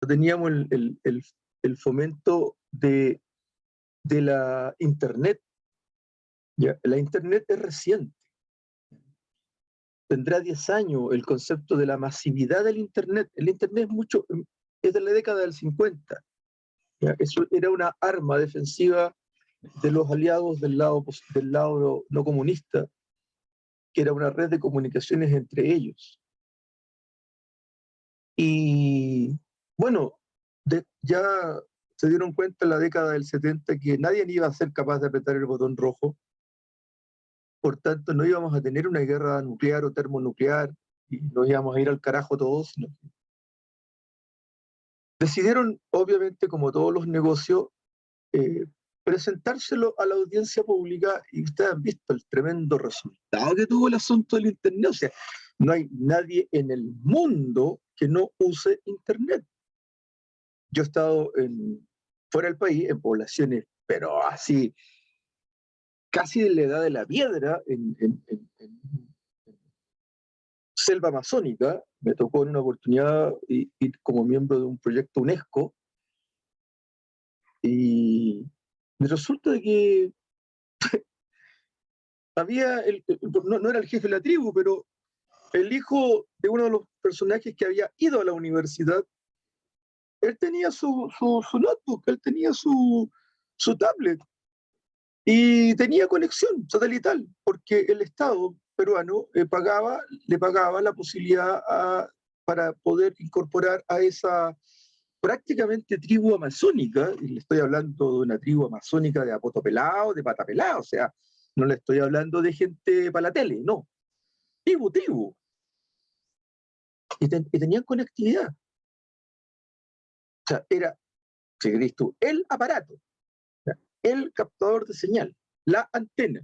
teníamos el fomento de la Internet. ¿Ya? La Internet es reciente. Tendrá 10 años el concepto de la masividad del Internet. El Internet es de la década del 50. ¿Ya? Eso era una arma defensiva de los aliados del lado no comunista, que era una red de comunicaciones entre ellos. Y bueno, ya se dieron cuenta en la década del 70 que nadie iba a ser capaz de apretar el botón rojo, por tanto no íbamos a tener una guerra nuclear o termonuclear y nos íbamos a ir al carajo todos. ¿No? Decidieron, obviamente, como todos los negocios, presentárselo a la audiencia pública, y ustedes han visto el tremendo resultado que tuvo el asunto del Internet. O sea, no hay nadie en el mundo que no use Internet. Yo he estado fuera del país, en poblaciones, pero así, casi de la edad de la piedra, en selva amazónica. Me tocó en una oportunidad ir como miembro de un proyecto UNESCO, y me resulta de que había, no era el jefe de la tribu, pero el hijo de uno de los personajes que había ido a la universidad. Él tenía su notebook, él tenía su tablet, y tenía conexión satelital, porque el Estado peruano le pagaba la posibilidad para poder incorporar a esa prácticamente tribu amazónica. Y le estoy hablando de una tribu amazónica de apoto pelado, de pata pelada, o sea, no le estoy hablando de gente para la tele, no, tribu. Y tenían conectividad. O sea, era, si querés tú, el aparato, el captador de señal, la antena.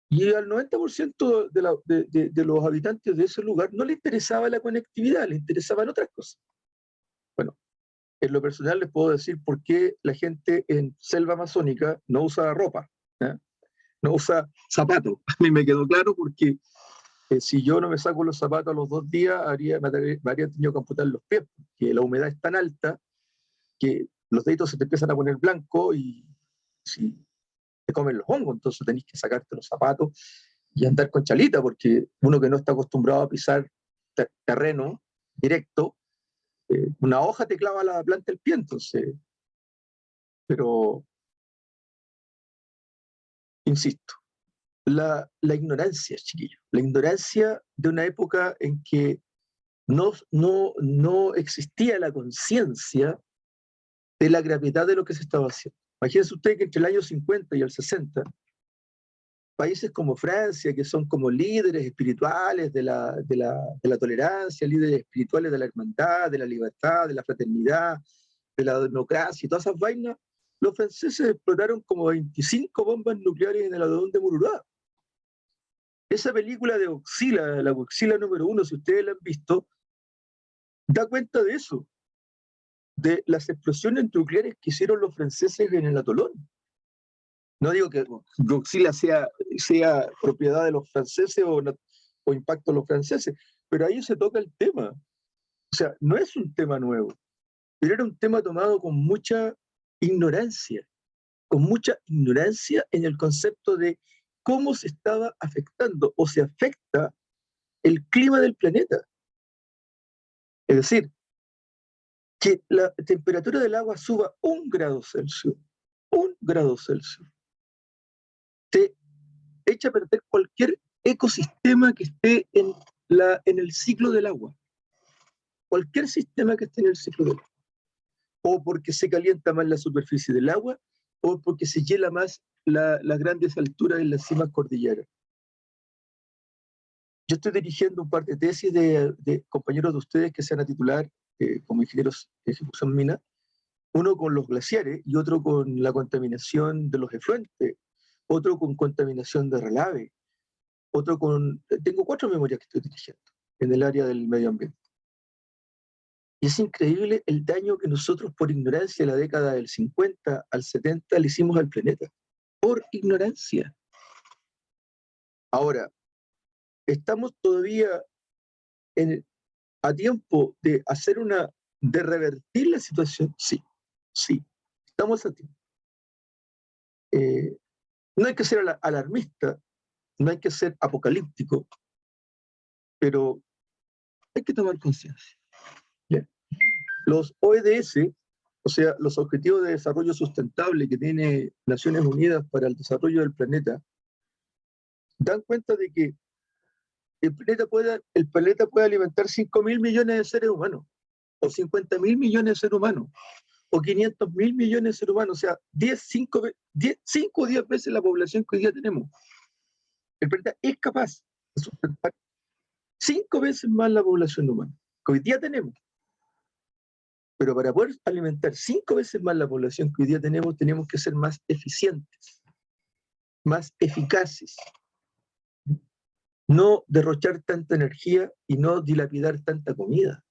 Y al 90% de los habitantes de ese lugar no le interesaba la conectividad, le interesaban otras cosas. Bueno, en lo personal les puedo decir por qué la gente en selva amazónica no usa ropa, ¿eh? No usa zapatos. A mí me quedó claro porque si yo no me saco los zapatos a los 2 días, me habría tenido que amputar los pies, porque la humedad es tan alta que los deditos se te empiezan a poner blancos y si te comen los hongos, entonces tenés que sacarte los zapatos y andar con chalita, porque uno que no está acostumbrado a pisar terreno directo, una hoja te clava la planta del pie, entonces, pero, insisto, la ignorancia, chiquillo, la ignorancia de una época en que no existía la conciencia de la gravedad de lo que se estaba haciendo. Imagínense usted que entre el año 50 y el 60, países como Francia, que son como líderes espirituales de la tolerancia, líderes espirituales de la hermandad, de la libertad, de la fraternidad, de la democracia y todas esas vainas, los franceses explotaron como 25 bombas nucleares en el Adón de Mururá. Esa película de Godzilla, la Godzilla número 1, si ustedes la han visto, da cuenta de eso, de las explosiones nucleares que hicieron los franceses en el atolón. No digo que Godzilla sea propiedad de los franceses o impacto de los franceses, pero ahí se toca el tema. O sea, no es un tema nuevo, pero era un tema tomado con mucha ignorancia en el concepto de cómo se estaba afectando o se afecta el clima del planeta. Es decir, que la temperatura del agua suba 1 grado Celsius, te echa a perder cualquier ecosistema que esté en el ciclo del agua. Cualquier sistema que esté en el ciclo del agua. O porque se calienta más la superficie del agua, o porque se hiela más las grandes alturas en las cimas cordilleras. Yo estoy dirigiendo un par de tesis de compañeros de ustedes que se van a titular como ingenieros de ejecución mina, uno con los glaciares y otro con la contaminación de los efluentes, otro con contaminación de relave, otro con... Tengo 4 memorias que estoy dirigiendo en el área del medio ambiente. Y es increíble el daño que nosotros por ignorancia en la década del 50 al 70 le hicimos al planeta. Por ignorancia. Ahora, estamos todavía a tiempo de hacer una de revertir la situación, sí, sí, estamos a tiempo. No hay que ser alarmista, no hay que ser apocalíptico, pero hay que tomar conciencia. Bien. Los ODS, o sea, los Objetivos de Desarrollo Sustentable que tiene Naciones Unidas para el desarrollo del planeta, dan cuenta de que el planeta puede alimentar 5.000 millones de seres humanos, o 50.000 millones de seres humanos, o 500.000 millones de seres humanos, o sea, 5 o 10 veces la población que hoy día tenemos. El planeta es capaz de sustentar 5 veces más la población humana que hoy día tenemos. Pero para poder alimentar 5 veces más la población que hoy día tenemos que ser más eficientes, más eficaces. No derrochar tanta energía y no dilapidar tanta comida.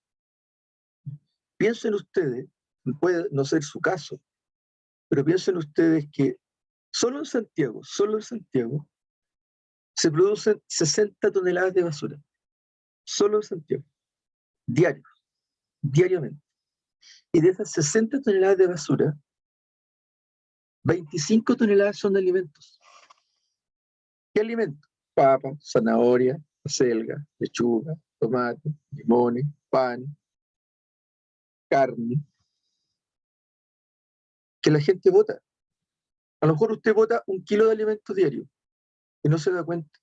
Piensen ustedes, puede no ser su caso, pero piensen ustedes que solo en Santiago, se producen 60 toneladas de basura. Solo en Santiago. Diariamente. Y de esas 60 toneladas de basura, 25 toneladas son de alimentos. ¿Qué alimentos? Papa, zanahoria, acelga, lechuga, tomate, limones, pan, carne, que la gente bota. A lo mejor usted bota 1 kilo de alimentos diarios y no se da cuenta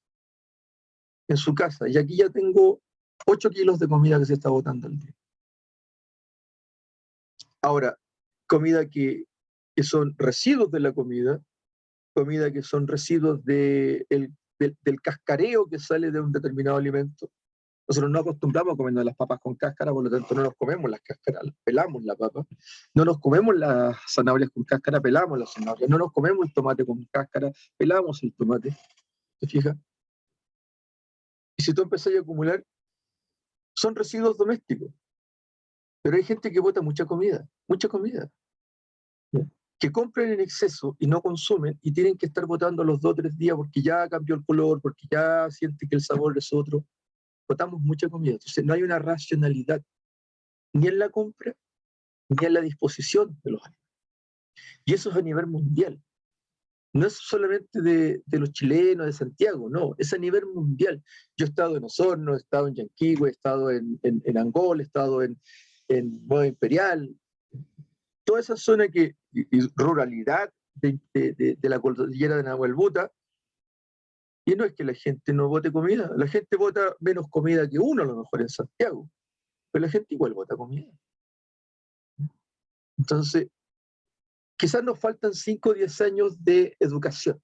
en su casa. Y aquí ya tengo 8 kilos de comida que se está botando al día. Ahora, comida que son residuos de la comida que son residuos del cascareo que sale de un determinado alimento. Nosotros no acostumbramos a comernos las papas con cáscara, por lo tanto no nos comemos las cáscaras, pelamos la papa. No nos comemos las zanahorias con cáscara, pelamos las zanahorias. No nos comemos el tomate con cáscara, pelamos el tomate. ¿Te fijas? Y si tú empezás a acumular, son residuos domésticos. Pero hay gente que bota mucha comida. ¿Ya? Que compran en exceso y no consumen y tienen que estar botando los 2 o 3 días porque ya cambió el color, porque ya sienten que el sabor es otro. Botamos mucha comida. Entonces no hay una racionalidad ni en la compra ni en la disposición de los alimentos. Y eso es a nivel mundial. No es solamente de los chilenos, de Santiago, no, es a nivel mundial. Yo he estado en Osorno, he estado en Yanquihue, he estado en Angola, he estado en Nueva Imperial, toda esa zona y ruralidad de la cordillera de Nahuelbuta, y no es que la gente no vote comida, la gente vota menos comida que uno a lo mejor en Santiago, pero la gente igual vota comida. Entonces, quizás nos faltan 5 o 10 años de educación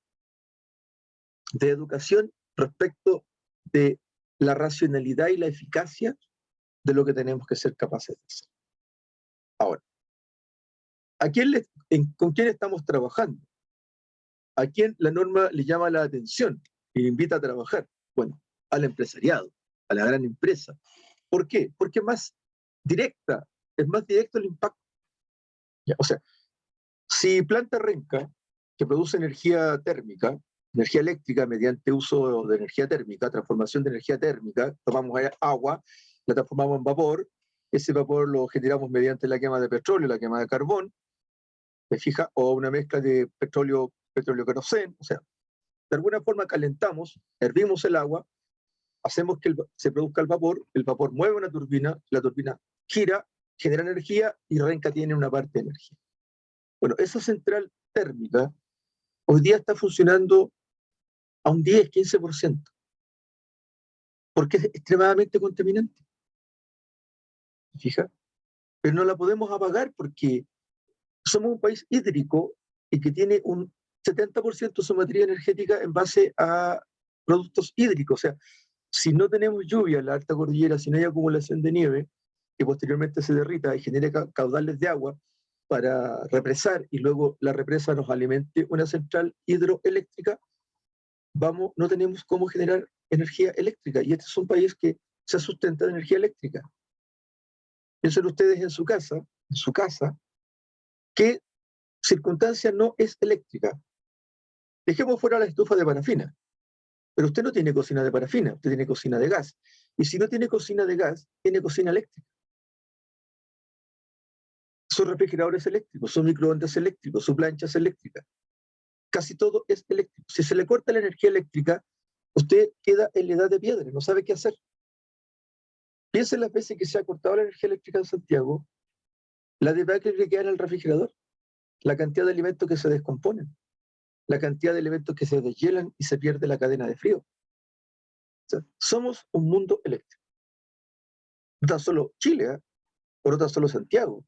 respecto de la racionalidad y la eficacia de lo que tenemos que ser capaces de hacer. Ahora, ¿con quién estamos trabajando? ¿A quién la norma le llama la atención y le invita a trabajar? Bueno, al empresariado, a la gran empresa. ¿Por qué? Porque es más directo el impacto. O sea, si Planta Renca, que produce energía térmica, energía eléctrica mediante uso de energía térmica, transformación de energía térmica, tomamos agua, la transformamos en vapor, ese vapor lo generamos mediante la quema de petróleo, la quema de carbón, ¿me fija? O una mezcla de petróleo queroseno, o sea, de alguna forma calentamos, hervimos el agua, hacemos que se produzca el vapor mueve una turbina, la turbina gira, genera energía y Renca tiene una parte de energía. Bueno, esa central térmica hoy día está funcionando a un 10-15%, porque es extremadamente contaminante. ¿Fija? Pero no la podemos apagar porque somos un país hídrico y que tiene un 70% de su materia energética en base a productos hídricos. O sea, si no tenemos lluvia en la alta cordillera, si no hay acumulación de nieve, que posteriormente se derrita y genere caudales de agua para represar y luego la represa nos alimente una central hidroeléctrica, no tenemos cómo generar energía eléctrica. Y este es un país que se sustenta de energía eléctrica. Piensen ustedes en su casa, qué circunstancia no es eléctrica. Dejemos fuera la estufa de parafina, pero usted no tiene cocina de parafina, usted tiene cocina de gas. Y si no tiene cocina de gas, tiene cocina eléctrica. Su refrigerador es eléctrico, su microondas es eléctrico, su plancha es eléctrica. Casi todo es eléctrico. Si se le corta la energía eléctrica, usted queda en la edad de piedra, no sabe qué hacer. Piensen las veces que se ha cortado la energía eléctrica en Santiago, la debacle que queda en el refrigerador, la cantidad de alimentos que se descomponen, la cantidad de alimentos que se deshielan y se pierde la cadena de frío. O sea, somos un mundo eléctrico. No tan solo Chile, por no tan solo Santiago,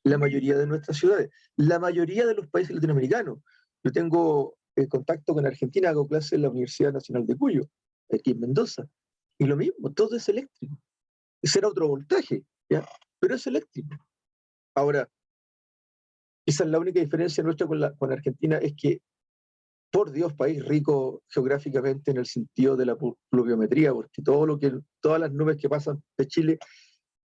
la mayoría de nuestras ciudades, la mayoría de los países latinoamericanos. Yo tengo contacto con Argentina, hago clases en la Universidad Nacional de Cuyo, aquí en Mendoza, y lo mismo, todo es eléctrico. Ese era otro voltaje, ¿ya? Pero es eléctrico. Ahora, esa es la única diferencia nuestra con Argentina, es que, por Dios, país rico geográficamente en el sentido de la pluviometría, porque todas las nubes que pasan de Chile,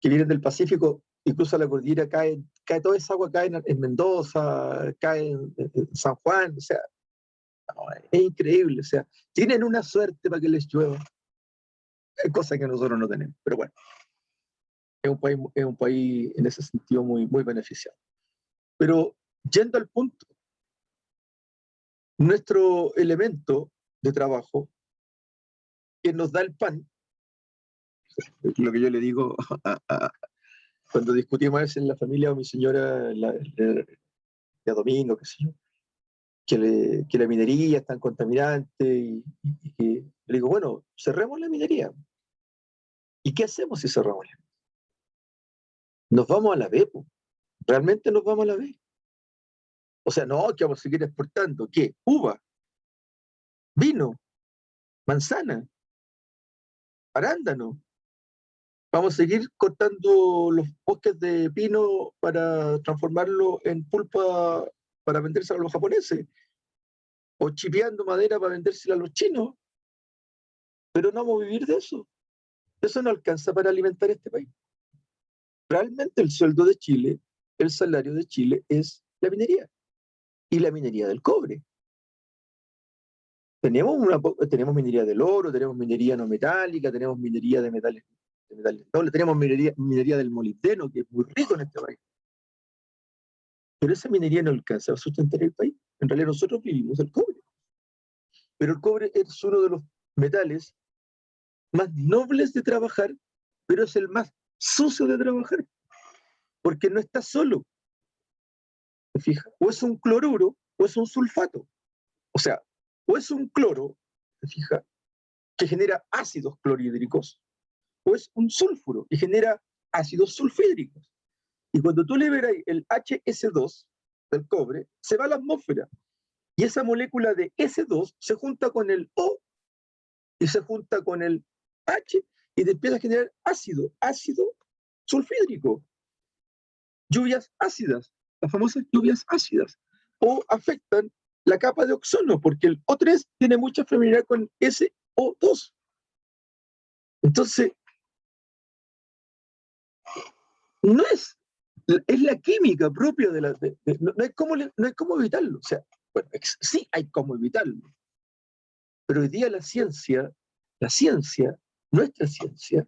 que vienen del Pacífico, incluso a la cordillera, cae toda esa agua cae en Mendoza, cae en San Juan, o sea, no, es increíble, o sea, tienen una suerte para que les llueva, cosa que nosotros no tenemos, pero bueno, es un país en ese sentido muy, muy beneficiado. Pero, yendo al punto, nuestro elemento de trabajo, que nos da el pan, lo que yo le digo cuando discutimos a veces en la familia o mi señora, a domingo, qué sé yo, que la minería es tan contaminante y que le digo, bueno, cerremos la minería. ¿Y qué hacemos si cerramos la minería? Nos vamos a la B, po. Realmente nos vamos a la B. O sea, no, que vamos a seguir exportando. ¿Qué? Uva, vino, manzana, arándano. Vamos a seguir cortando los bosques de pino para transformarlo en pulpa para vendérsela a los japoneses. O chipeando madera para vendérsela a los chinos. Pero no vamos a vivir de eso. Eso no alcanza para alimentar este país. Realmente el sueldo de Chile, el salario de Chile es la minería. Y la minería del cobre. Tenemos minería del oro, tenemos minería no metálica, tenemos minería de metales nobles, tenemos minería del molibdeno, que es muy rico en este país. Pero esa minería no alcanza a sustentar el país. En realidad nosotros vivimos del cobre. Pero el cobre es uno de los metales más nobles de trabajar, pero es el más sucio de trabajar. Porque no está solo. ¿Se fija? O es un cloruro o es un sulfato. O sea, o es un cloro, ¿se fija? Que genera ácidos clorhídricos, o es un sulfuro que genera ácidos sulfídricos. Y cuando tú liberas el HS2 del cobre, se va a la atmósfera. Y esa molécula de S2 se junta con el O y se junta con el H y te empieza a generar ácido sulfídrico. Lluvias ácidas, las famosas lluvias ácidas, o afectan la capa de ozono, porque el O3 tiene mucha afinidad con SO2. Entonces, no es la química propia de la... no hay cómo evitarlo. O sea, bueno, sí hay cómo evitarlo. Pero hoy día la ciencia, nuestra ciencia,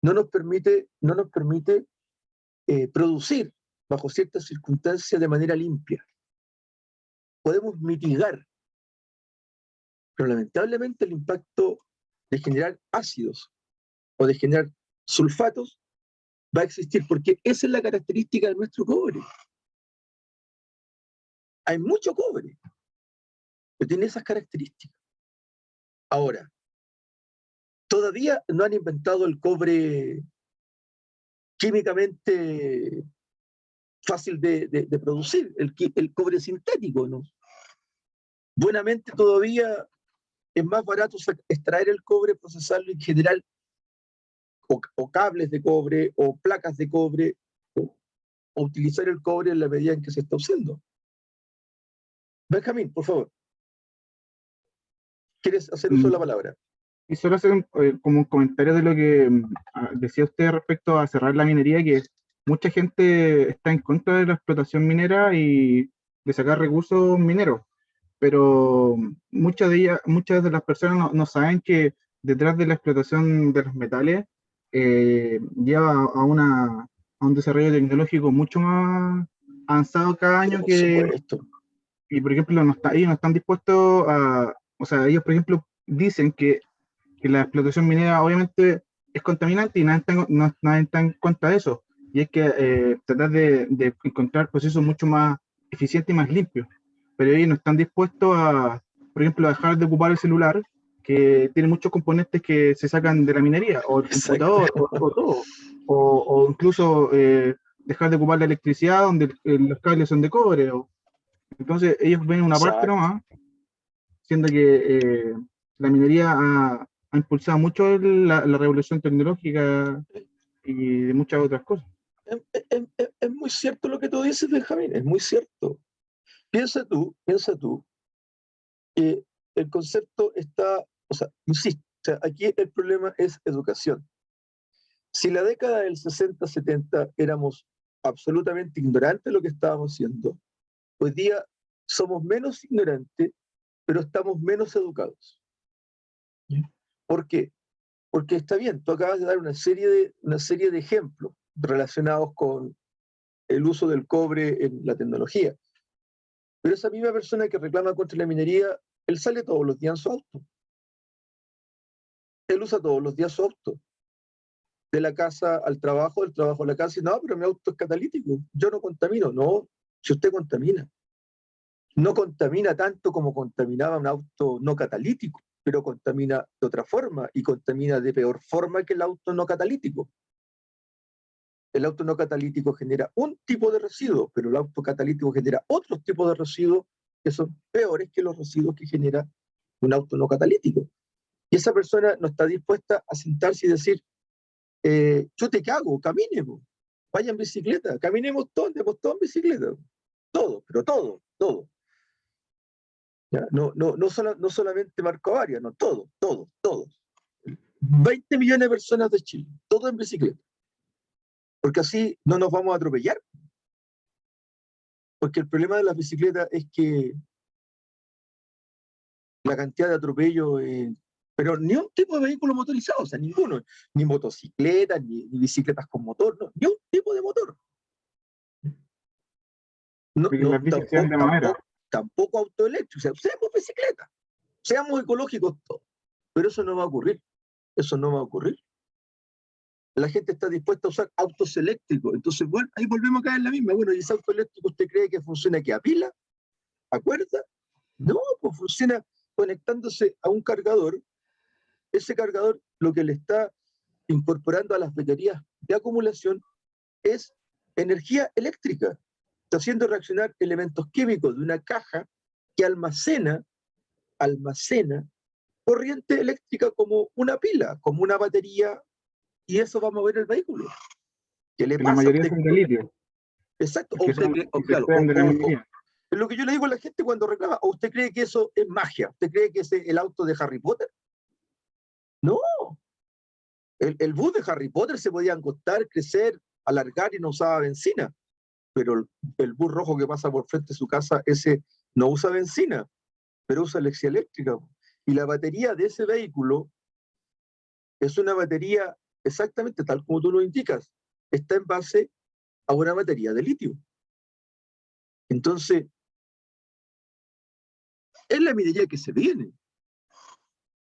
no nos permite producir bajo ciertas circunstancias de manera limpia. Podemos mitigar, pero lamentablemente el impacto de generar ácidos o de generar sulfatos va a existir, porque esa es la característica de nuestro cobre. Hay mucho cobre que tiene esas características. Ahora, todavía no han inventado el cobre químicamente fácil de producir, el cobre sintético, ¿no? Buenamente todavía es más barato extraer el cobre, procesarlo y generar o cables de cobre o placas de cobre o utilizar el cobre en la medida en que se está usando. Benjamín, por favor. ¿Quieres hacer uso de la palabra? Y solo hacer como un comentario de lo que decía usted respecto a cerrar la minería, que mucha gente está en contra de la explotación minera y de sacar recursos mineros, pero muchas de las personas no saben que detrás de la explotación de los metales lleva a a un desarrollo tecnológico mucho más avanzado cada Pero año por que, supuesto. y por ejemplo, ellos no están dispuestos a, o sea, ellos por ejemplo dicen que la explotación minera obviamente es contaminante y nadie está en contra de eso. Y hay que tratar de encontrar procesos mucho más eficientes y más limpios. Pero ellos no están dispuestos a, por ejemplo, a dejar de ocupar el celular, que tiene muchos componentes que se sacan de la minería, o el Exacto. computador, o todo. O incluso dejar de ocupar la electricidad donde los cables son de cobre. Entonces ellos ven una parte Exacto. nomás, siendo que la minería ha impulsado mucho la revolución tecnológica y de muchas otras cosas. Es muy cierto lo que tú dices, Benjamín, es muy cierto. Piensa tú que el concepto está, o sea, insisto, o sea, aquí el problema es educación. Si la década del 60-70 éramos absolutamente ignorantes de lo que estábamos haciendo, hoy día somos menos ignorantes, pero estamos menos educados. ¿Por qué? Porque está bien, tú acabas de dar una serie de ejemplos relacionados con el uso del cobre en la tecnología. Pero esa misma persona que reclama contra la minería, él sale todos los días en su auto. Él usa todos los días su auto. De la casa al trabajo, del trabajo a la casa, y no, pero mi auto es catalítico. Yo no contamino. No, si usted contamina. No contamina tanto como contaminaba un auto no catalítico, pero contamina de otra forma y contamina de peor forma que el auto no catalítico. El auto no catalítico genera un tipo de residuos, pero el auto catalítico genera otros tipos de residuos que son peores que los residuos que genera un auto no catalítico. Y esa persona no está dispuesta a sentarse y decir, yo te cago, camine, vaya en bicicleta, caminemos todos, andemos todos en bicicleta. Todo, pero todo, todo. ¿Ya? No solamente Marco Arias, no, todo, todo, todos. 20 millones de personas de Chile, todo en bicicleta. Porque así no nos vamos a atropellar. Porque el problema de las bicicletas es que la cantidad de atropellos, pero ni un tipo de vehículo motorizado, o sea, ninguno, ni motocicletas, ni bicicletas con motor, no, ni un tipo de motor. No, Porque no, las bicis sean de madera. tampoco autoeléctricos, o sea, usemos bicicletas, seamos ecológicos todos, pero eso no va a ocurrir, eso no va a ocurrir. La gente está dispuesta a usar autos eléctricos, entonces bueno, ahí volvemos a caer en la misma. Bueno, ¿y ese auto eléctrico usted cree que funciona que a pila, a cuerda? No, pues funciona conectándose a un cargador. Ese cargador lo que le está incorporando a las baterías de acumulación es energía eléctrica. Está haciendo reaccionar elementos químicos de una caja que almacena corriente eléctrica como una pila, como una batería, y eso va a mover el vehículo. ¿Qué le Que la pasa a mayoría usted? son de litio, Exacto. O que usted son cree, que se claro, extraen de la minería. es lo que yo le digo a la gente cuando reclama, ¿o usted cree que eso es magia? ¿Usted cree que es el auto de Harry Potter? No, el bus de Harry Potter se podía acostar, crecer, alargar y no usaba benzina, pero el bus rojo que pasa por frente de su casa, ese no usa benzina, pero usa energía eléctrica. Y la batería de ese vehículo es una batería exactamente tal como tú lo indicas, está en base a una batería de litio. Entonces, es la minería que se viene.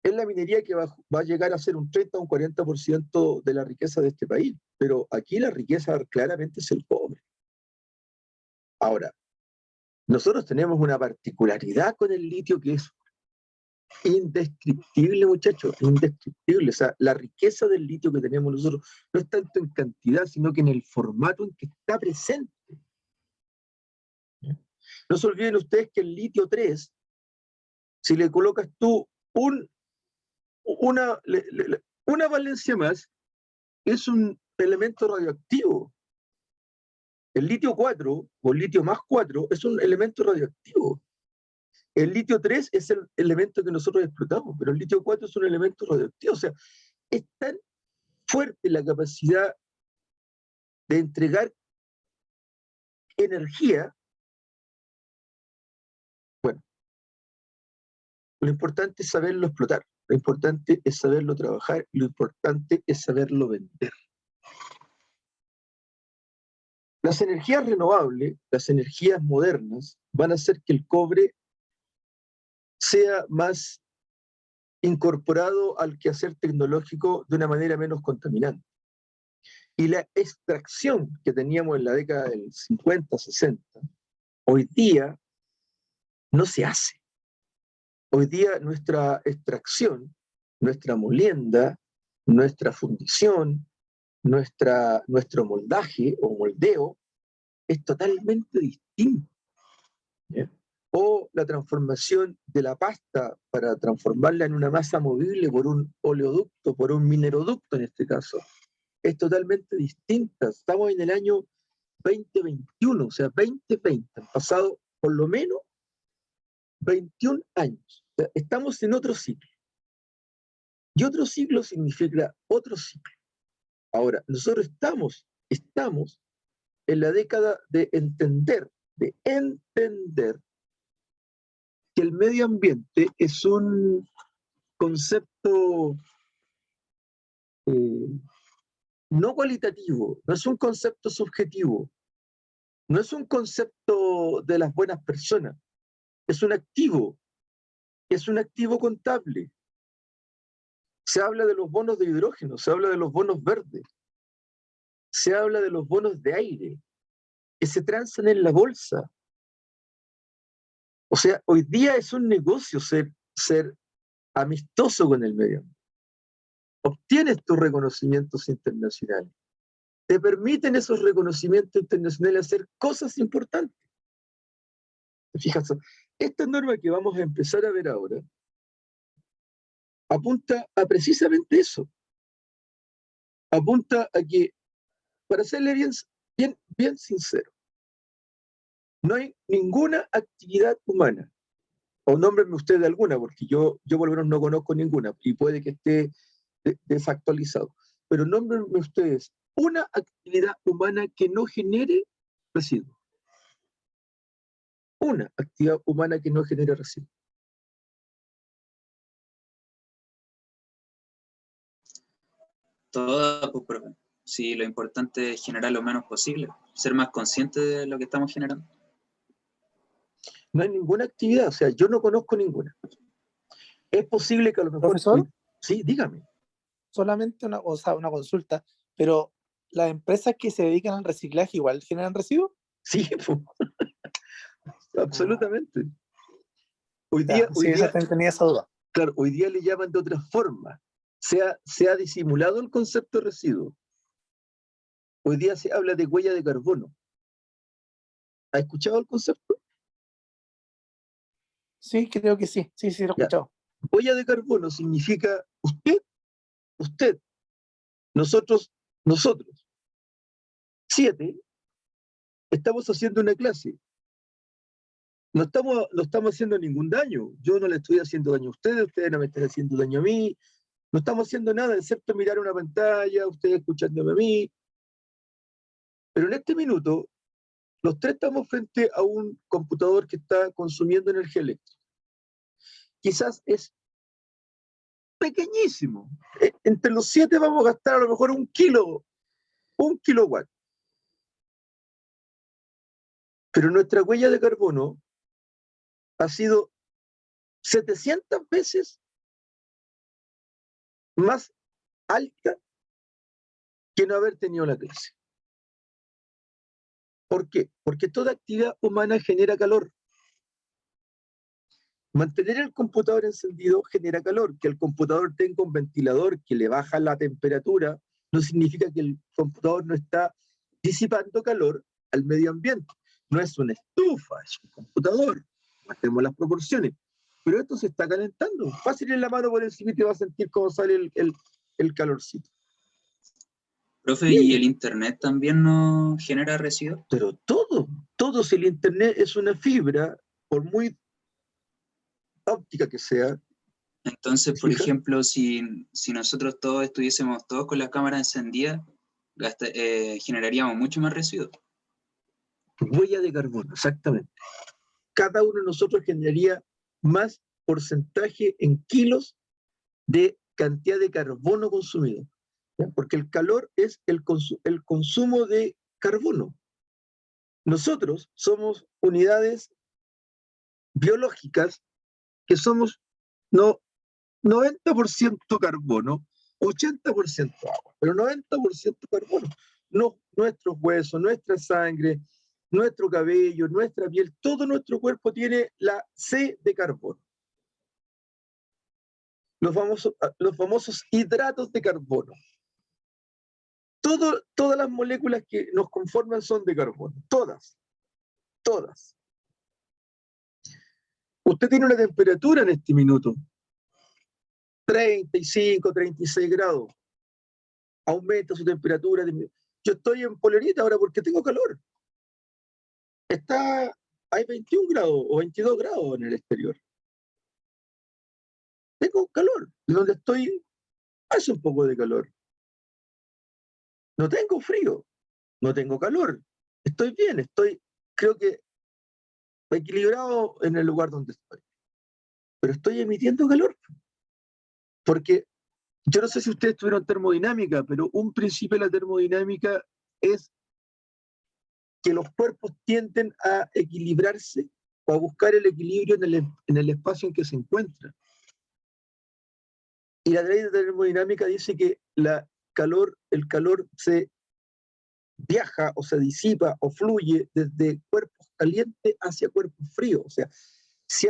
Es la minería que va a llegar a ser un 30 o un 40% de la riqueza de este país. Pero aquí la riqueza claramente es el cobre. Ahora, nosotros tenemos una particularidad con el litio que es indescriptible, muchachos, indescriptible. O sea, la riqueza del litio que tenemos nosotros no es tanto en cantidad, sino que en el formato en que está presente. No se olviden ustedes que el litio 3, si le colocas tú una valencia más, es un elemento radioactivo. El litio 4 o el litio más 4 es un elemento radioactivo. El litio 3 es el elemento que nosotros explotamos, pero el litio 4 es un elemento radioactivo. O sea, es tan fuerte la capacidad de entregar energía. Bueno, lo importante es saberlo explotar, lo importante es saberlo trabajar, lo importante es saberlo vender. Las energías renovables, las energías modernas, van a hacer que el cobre sea más incorporado al quehacer tecnológico de una manera menos contaminante. Y la extracción que teníamos en la década del 50, 60, hoy día no se hace. Hoy día nuestra extracción, nuestra molienda, nuestra fundición, nuestro moldaje o moldeo es totalmente distinto. ¿Ya? O la transformación de la pasta para transformarla en una masa movible por un oleoducto, por un mineroducto en este caso, es totalmente distinta. Estamos en el año 2021, o sea, 2020, han pasado por lo menos 21 años. O sea, estamos en otro ciclo. Y otro ciclo significa otro ciclo. Ahora, nosotros estamos en la década de entender que el medio ambiente es un concepto no cualitativo, no es un concepto subjetivo, no es un concepto de las buenas personas, es un activo contable. Se habla de los bonos de hidrógeno, se habla de los bonos verdes, se habla de los bonos de aire, que se transan en la bolsa. O sea, hoy día es un negocio ser amistoso con el medio ambiente. Obtienes tus reconocimientos internacionales. Te permiten esos reconocimientos internacionales hacer cosas importantes. Fíjate, esta norma que vamos a empezar a ver ahora apunta a precisamente eso. Apunta a que, para serle bien sincero, no hay ninguna actividad humana, o nómbrenme usted de alguna, porque yo por lo menos no conozco ninguna, y puede que esté desactualizado, pero nómbrenme ustedes una actividad humana que no genere residuos. Una actividad humana que no genere residuos. Todas, pues, profe. Sí, lo importante es generar lo menos posible, ser más consciente de lo que estamos generando. No hay ninguna actividad, o sea, yo no conozco ninguna. Es posible que a lo mejor... Profesor, sí, dígame. solamente una consulta, pero ¿las empresas que se dedican al reciclaje igual generan residuos? Sí, pues. Absolutamente. Hoy Ya, día, tenía esa duda. claro, hoy día le llaman de otra forma. Se ha disimulado el concepto de residuo. Hoy día se habla de huella de carbono. ¿Ha escuchado el concepto? Sí, creo que sí. Sí, lo he escuchado. Huella de carbono significa usted, nosotros, 7, estamos haciendo una clase. No estamos haciendo ningún daño. Yo no le estoy haciendo daño a ustedes no me están haciendo daño a mí. No estamos haciendo nada, excepto mirar una pantalla, ustedes escuchándome a mí. Pero en este minuto, los 3 estamos frente a un computador que está consumiendo energía eléctrica. Quizás es pequeñísimo. Entre los 7 vamos a gastar a lo mejor 1 kilowatt. Pero nuestra huella de carbono ha sido 700 veces más alta que no haber tenido la clase. ¿Por qué? Porque toda actividad humana genera calor. Mantener el computador encendido genera calor. Que el computador tenga un ventilador que le baja la temperatura no significa que el computador no está disipando calor al medio ambiente. No es una estufa, es un computador. Hacemos las proporciones. Pero esto se está calentando. Fácil en la mano por encima y te vas a sentir cómo sale el calorcito. Profe, ¿y el internet también no genera residuos? Pero todo, si el internet es una fibra, por muy óptica que sea. Entonces, por ejemplo, si nosotros todos estuviésemos todos con las cámaras encendidas, generaríamos mucho más residuos. Huella de carbono, exactamente. Cada uno de nosotros generaría más porcentaje en kilos de cantidad de carbono consumido. ¿Ya? Porque el calor es el consumo de carbono. Nosotros somos unidades biológicas que somos no, 90% carbono, 80% agua, pero 90% carbono. No, nuestros huesos, nuestra sangre, nuestro cabello, nuestra piel, todo nuestro cuerpo tiene la C de carbono. Los famosos hidratos de carbono. Todas las moléculas que nos conforman son de carbono, todas. Usted tiene una temperatura en este minuto, 35, 36 grados. Aumenta su temperatura. Yo estoy en polerita ahora porque tengo calor. Hay 21 grados o 22 grados en el exterior. Tengo calor. De donde estoy hace un poco de calor. No tengo frío, no tengo calor. Estoy bien, creo que equilibrado en el lugar donde estoy. Pero estoy emitiendo calor. Porque yo no sé si ustedes tuvieron termodinámica, pero un principio de la termodinámica es que los cuerpos tienden a equilibrarse o a buscar el equilibrio en el espacio en que se encuentran. Y la ley de termodinámica dice que el calor se viaja o se disipa o fluye desde cuerpos calientes hacia cuerpos fríos. O sea, si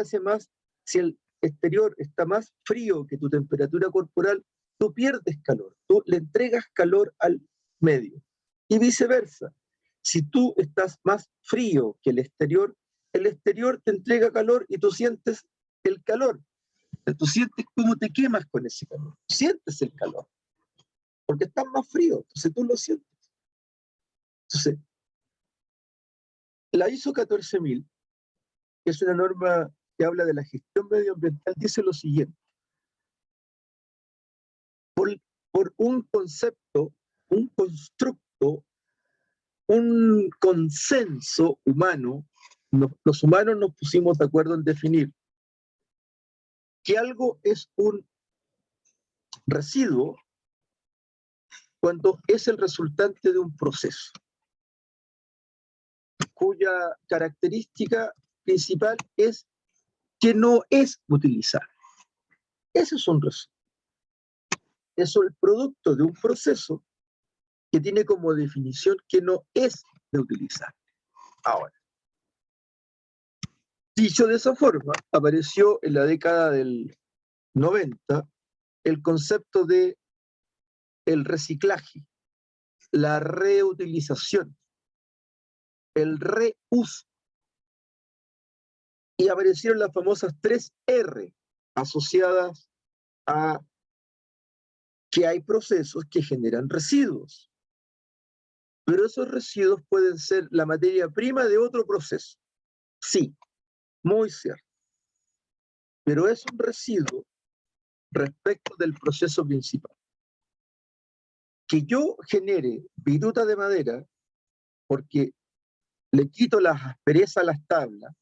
el exterior está más frío que tu temperatura corporal, tú pierdes calor, tú le entregas calor al medio. Y viceversa, si tú estás más frío que el exterior te entrega calor y tú sientes el calor. Tú sientes cómo te quemas con ese calor, sientes el calor, porque estás más frío, entonces tú lo sientes. Entonces, la ISO 14000, que es una norma que habla de la gestión medioambiental, dice lo siguiente. Por un concepto, un constructo, un consenso humano, los humanos nos pusimos de acuerdo en definir que algo es un residuo cuando es el resultante de un proceso, cuya característica principal es que no es utilizable. Ese es un residuo. Es el producto de un proceso que tiene como definición que no es de utilizar. Ahora, dicho de esa forma, apareció en la década del 90 el concepto de el reciclaje, la reutilización, el reuso. Y aparecieron las famosas 3 R asociadas a que hay procesos que generan residuos. Pero esos residuos pueden ser la materia prima de otro proceso. Sí, muy cierto. Pero es un residuo respecto del proceso principal. Que yo genere viruta de madera porque le quito las asperezas a las tablas,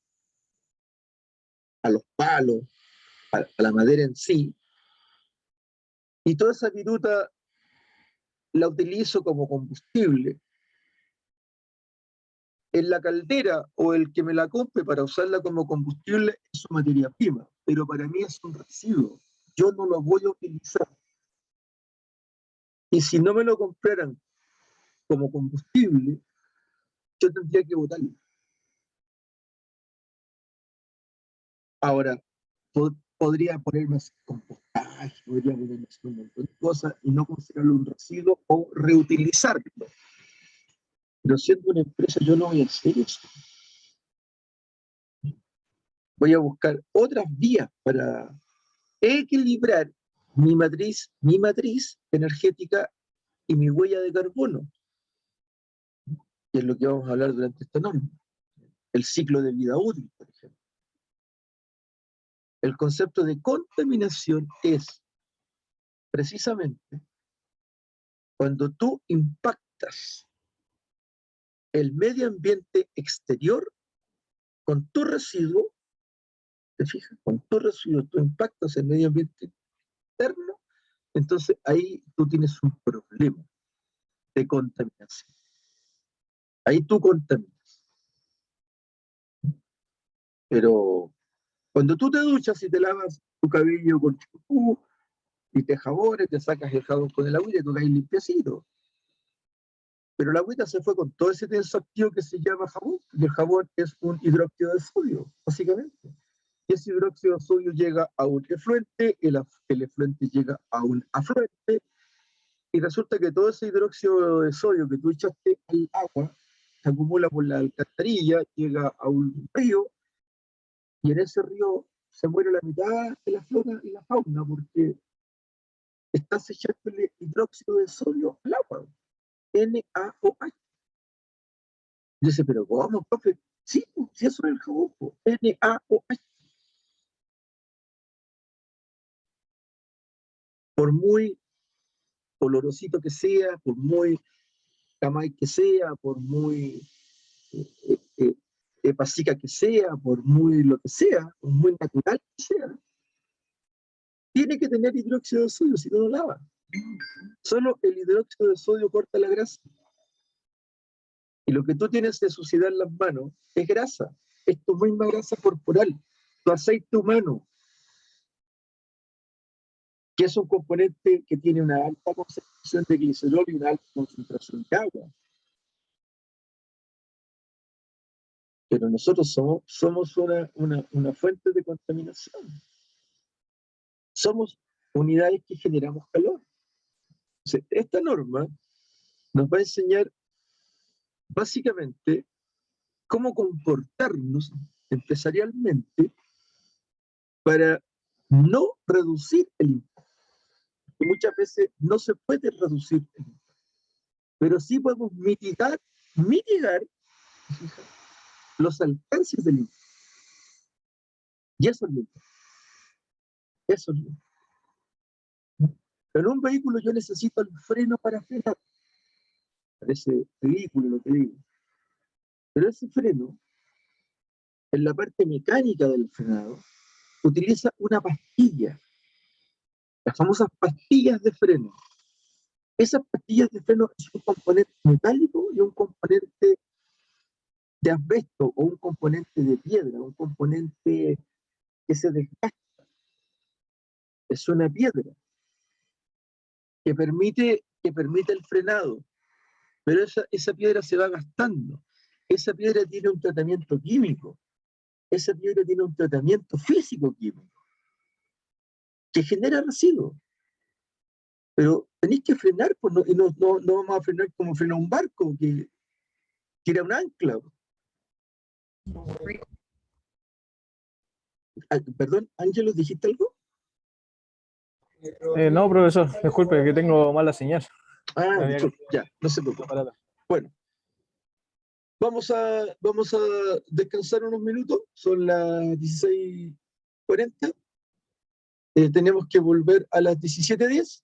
a los palos, a la madera en sí, y toda esa viruta la utilizo como combustible, en la caldera o el que me la compre para usarla como combustible es su materia prima, pero para mí es un residuo. Yo no lo voy a utilizar. Y si no me lo compraran como combustible, yo tendría que botarlo. Ahora, podría ponerme a hacer compostaje, podría ponerme a hacer un montón de cosas y no considerarlo un residuo o reutilizarlo. Pero siendo una empresa, yo no voy a hacer eso. Voy a buscar otras vías para equilibrar mi matriz energética y mi huella de carbono, que es lo que vamos a hablar durante esta norma. El ciclo de vida útil, por ejemplo. El concepto de contaminación es precisamente cuando tú impactas el medio ambiente exterior con tu residuo, ¿te fijas? Con tu residuo tú impactas el medio ambiente interno, entonces ahí tú tienes un problema de contaminación. Ahí tú contaminas. Pero cuando tú te duchas y te lavas tu cabello con champú y te jabones, te sacas el jabón con el agüita y tú caes limpiecito. Pero la agüita se fue con todo ese tensoactivo que se llama jabón, y el jabón es un hidróxido de sodio, básicamente. Y ese hidróxido de sodio llega a un efluente, el efluente llega a un afluente, y resulta que todo ese hidróxido de sodio que tú echaste al agua se acumula por la alcantarilla, llega a un río, y en ese río se muere la mitad de la flora y la fauna, porque estás echándole hidróxido de sodio al agua, NaOH. Dice, pero ¿cómo, profe? Sí, pues, sí, eso es el jabón, pues, NaOH. Por muy olorosito que sea, por muy camay que sea, por muy pasica que sea, por muy lo que sea, por muy natural que sea, tiene que tener hidróxido de sodio, si no lo lava. Solo el hidróxido de sodio corta la grasa. Y lo que tú tienes de suciedad en las manos es grasa, es tu misma grasa corporal, tu aceite humano, que es un componente que tiene una alta concentración de glicerol y una alta concentración de agua. Pero nosotros somos una fuente de contaminación. Somos unidades que generamos calor. Entonces, esta norma nos va a enseñar básicamente cómo comportarnos empresarialmente para no reducir el impacto. Y muchas veces no se puede reducir el impacto, pero sí podemos mitigar los alcances del impacto. Y eso es lo importante. Eso es lo importante. En un vehículo yo necesito el freno para frenar. Parece ridículo lo que digo. Pero ese freno, en la parte mecánica del frenado, utiliza una pastilla, las famosas pastillas de freno. Esas pastillas de freno es un componente metálico y un componente de asbesto o un componente de piedra, un componente que se desgasta. Es una piedra que permite el frenado, pero esa piedra se va gastando. Esa piedra tiene un tratamiento químico, esa piedra tiene un tratamiento físico-químico que genera residuos. Pero tenéis que frenar, pues no vamos a frenar como frena un barco que tira un ancla. Perdón, Ángelo, ¿dijiste algo? No, profesor, disculpe que tengo mala señal. Ya, no se preocupe. Bueno, vamos a descansar unos minutos, son las 16:40. Tenemos que volver a las 17:10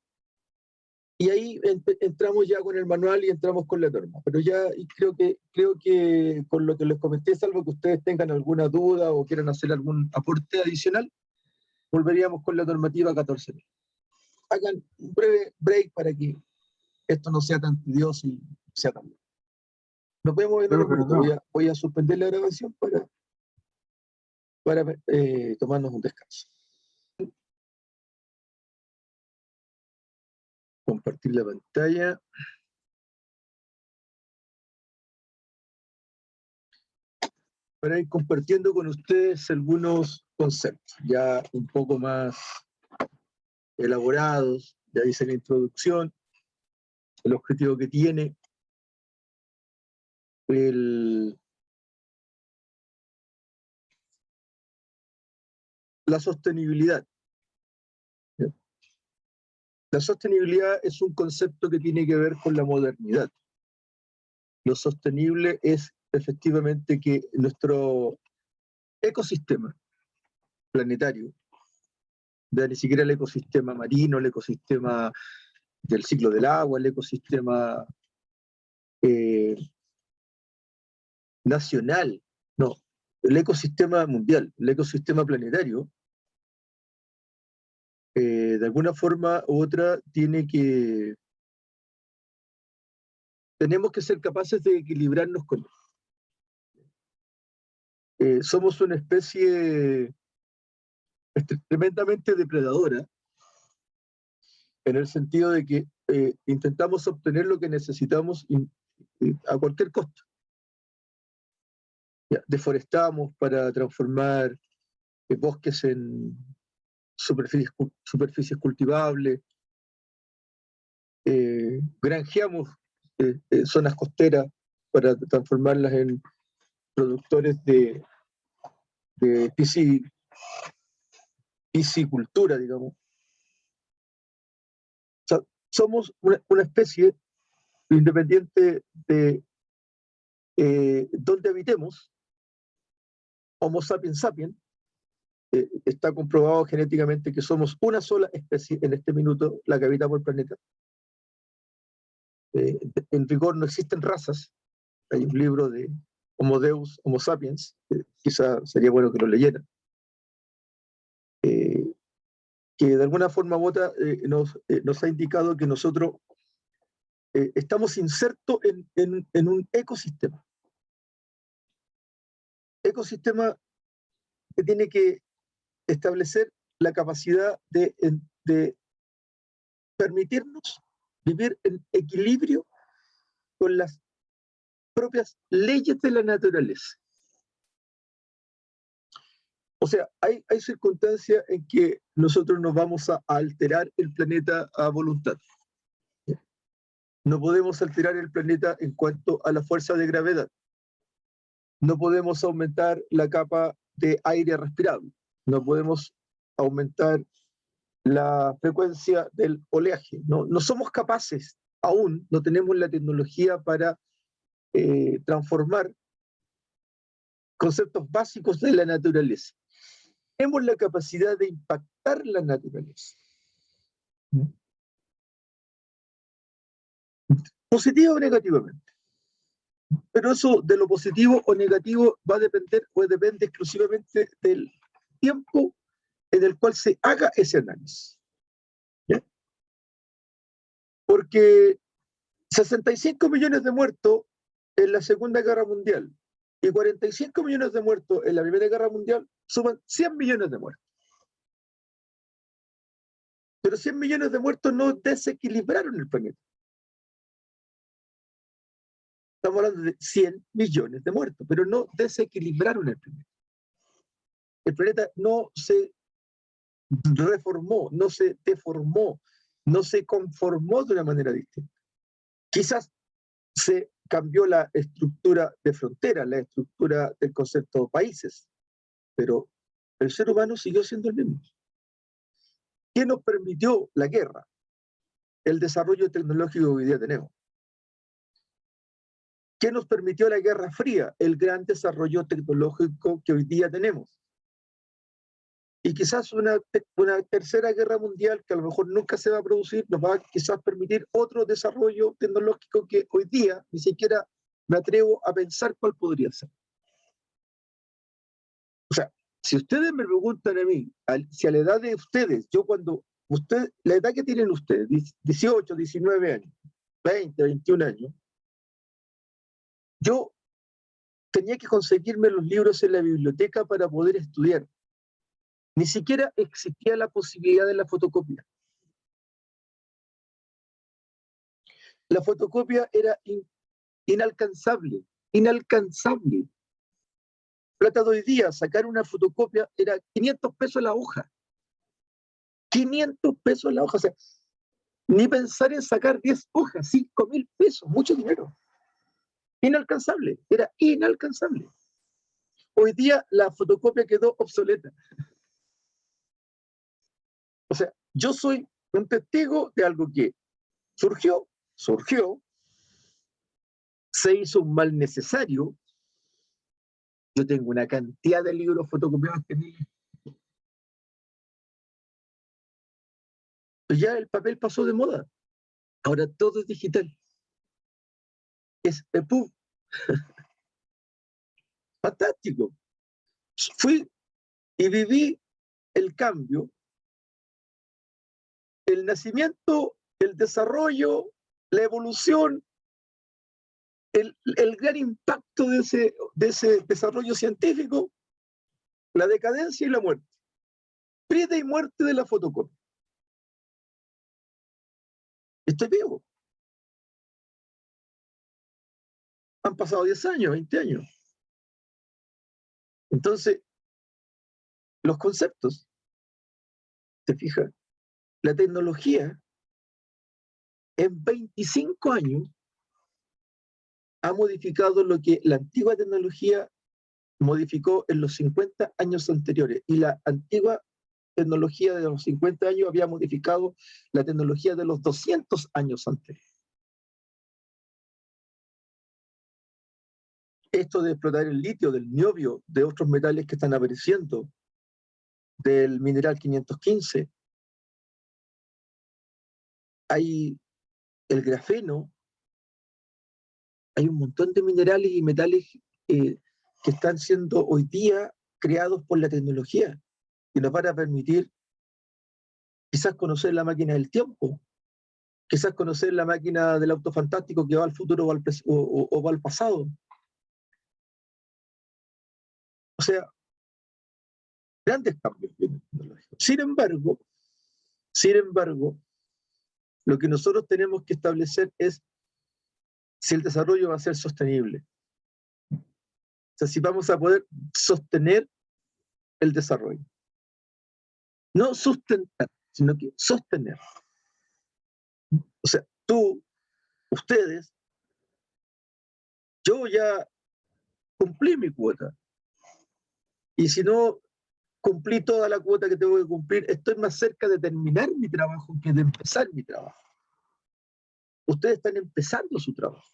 y ahí entramos ya con el manual y entramos con la norma. Pero ya creo que con lo que les comenté, salvo que ustedes tengan alguna duda o quieran hacer algún aporte adicional, volveríamos con la normativa 14.000. Hagan un breve break para que esto no sea tan tedioso y sea tan... Nos vemos en unos minutos. Voy a suspender la grabación para tomarnos un descanso. Compartir la pantalla. Para ir compartiendo con ustedes algunos conceptos ya un poco más elaborados. Ya hice la introducción, el objetivo que tiene, la sostenibilidad. La sostenibilidad es un concepto que tiene que ver con la modernidad. Lo sostenible es efectivamente que nuestro ecosistema planetario, ya ni siquiera el ecosistema marino, el ecosistema del ciclo del agua, el ecosistema nacional, no, el ecosistema mundial, el ecosistema planetario, de alguna forma u otra tenemos que ser capaces de equilibrarnos con él. somos una especie tremendamente depredadora, en el sentido de que intentamos obtener lo que necesitamos a cualquier costo. Ya, deforestamos para transformar bosques en superficies cultivables, granjeamos zonas costeras para transformarlas en productores de piscicultura, digamos. O sea, somos una especie independiente de donde habitemos. Homo sapiens sapiens, está comprobado genéticamente que somos una sola especie en este minuto, la que habitamos el planeta. En rigor no existen razas. Hay un libro de Homo Deus, Homo Sapiens, quizá sería bueno que lo leyeran, que de alguna forma u otra nos ha indicado que nosotros estamos insertos en un ecosistema. Ecosistema que tiene que establecer la capacidad de permitirnos vivir en equilibrio con las propias leyes de la naturaleza. O sea, hay circunstancias en que nosotros nos vamos a alterar el planeta a voluntad. No podemos alterar el planeta en cuanto a la fuerza de gravedad. No podemos aumentar la capa de aire respirable. No podemos aumentar la frecuencia del oleaje. No somos capaces, aún no tenemos la tecnología para transformar conceptos básicos de la naturaleza. Tenemos la capacidad de impactar la naturaleza. Positivo o negativamente. Pero eso de lo positivo o negativo va a depender o depende exclusivamente del tiempo en el cual se haga ese análisis. ¿Ya? Porque 65 millones de muertos en la Segunda Guerra Mundial y 45 millones de muertos en la Primera Guerra Mundial suman 100 millones de muertos. Pero 100 millones de muertos no desequilibraron el planeta. Estamos hablando de 100 millones de muertos, pero no desequilibraron el planeta. El planeta no se reformó, no se deformó, no se conformó de una manera distinta. Quizás se cambió la estructura de frontera, la estructura del concepto de países, pero el ser humano siguió siendo el mismo. ¿Qué nos permitió la guerra? El desarrollo tecnológico que hoy día tenemos. ¿Qué nos permitió la Guerra Fría? El gran desarrollo tecnológico que hoy día tenemos. Y quizás una tercera guerra mundial, que a lo mejor nunca se va a producir, nos va a quizás permitir otro desarrollo tecnológico que hoy día ni siquiera me atrevo a pensar cuál podría ser. O sea, si ustedes me preguntan a mí, si a la edad de ustedes, la edad que tienen ustedes, 18, 19 años, 20, 21 años, yo tenía que conseguirme los libros en la biblioteca para poder estudiar. Ni siquiera existía la posibilidad de la fotocopia. La fotocopia era inalcanzable, inalcanzable. Plata de hoy día, sacar una fotocopia era 500 pesos la hoja. 500 pesos la hoja. O sea, ni pensar en sacar 10 hojas, 5.000 pesos, mucho dinero. Inalcanzable, era inalcanzable. Hoy día la fotocopia quedó obsoleta. O sea, yo soy un testigo de algo que surgió, se hizo un mal necesario. Yo tengo una cantidad de libros fotocopiados que ya el papel pasó de moda. Ahora todo es digital. Es EPUB. Fantástico. Fui y viví el cambio, el nacimiento, el desarrollo, la evolución el gran impacto de ese desarrollo científico, la decadencia y la muerte. Vida y muerte de la fotocopia. Estoy vivo. Han pasado 10 años, 20 años. Entonces, los conceptos, ¿te fijas? La tecnología en 25 años ha modificado lo que la antigua tecnología modificó en los 50 años anteriores. Y la antigua tecnología de los 50 años había modificado la tecnología de los 200 años anteriores. Esto de explotar el litio, del niobio, de otros metales que están apareciendo, del mineral 515, hay el grafeno, hay un montón de minerales y metales que están siendo hoy día creados por la tecnología y nos van a permitir quizás conocer la máquina del tiempo, quizás conocer la máquina del auto fantástico que va al futuro o va al pasado. O sea, grandes cambios tecnológicos. Sin embargo, lo que nosotros tenemos que establecer es si el desarrollo va a ser sostenible. O sea, si vamos a poder sostener el desarrollo. No sustentar, sino que sostener. O sea, tú, ustedes, yo ya cumplí mi cuota. Y si no cumplí toda la cuota que tengo que cumplir, estoy más cerca de terminar mi trabajo que de empezar mi trabajo. Ustedes están empezando su trabajo.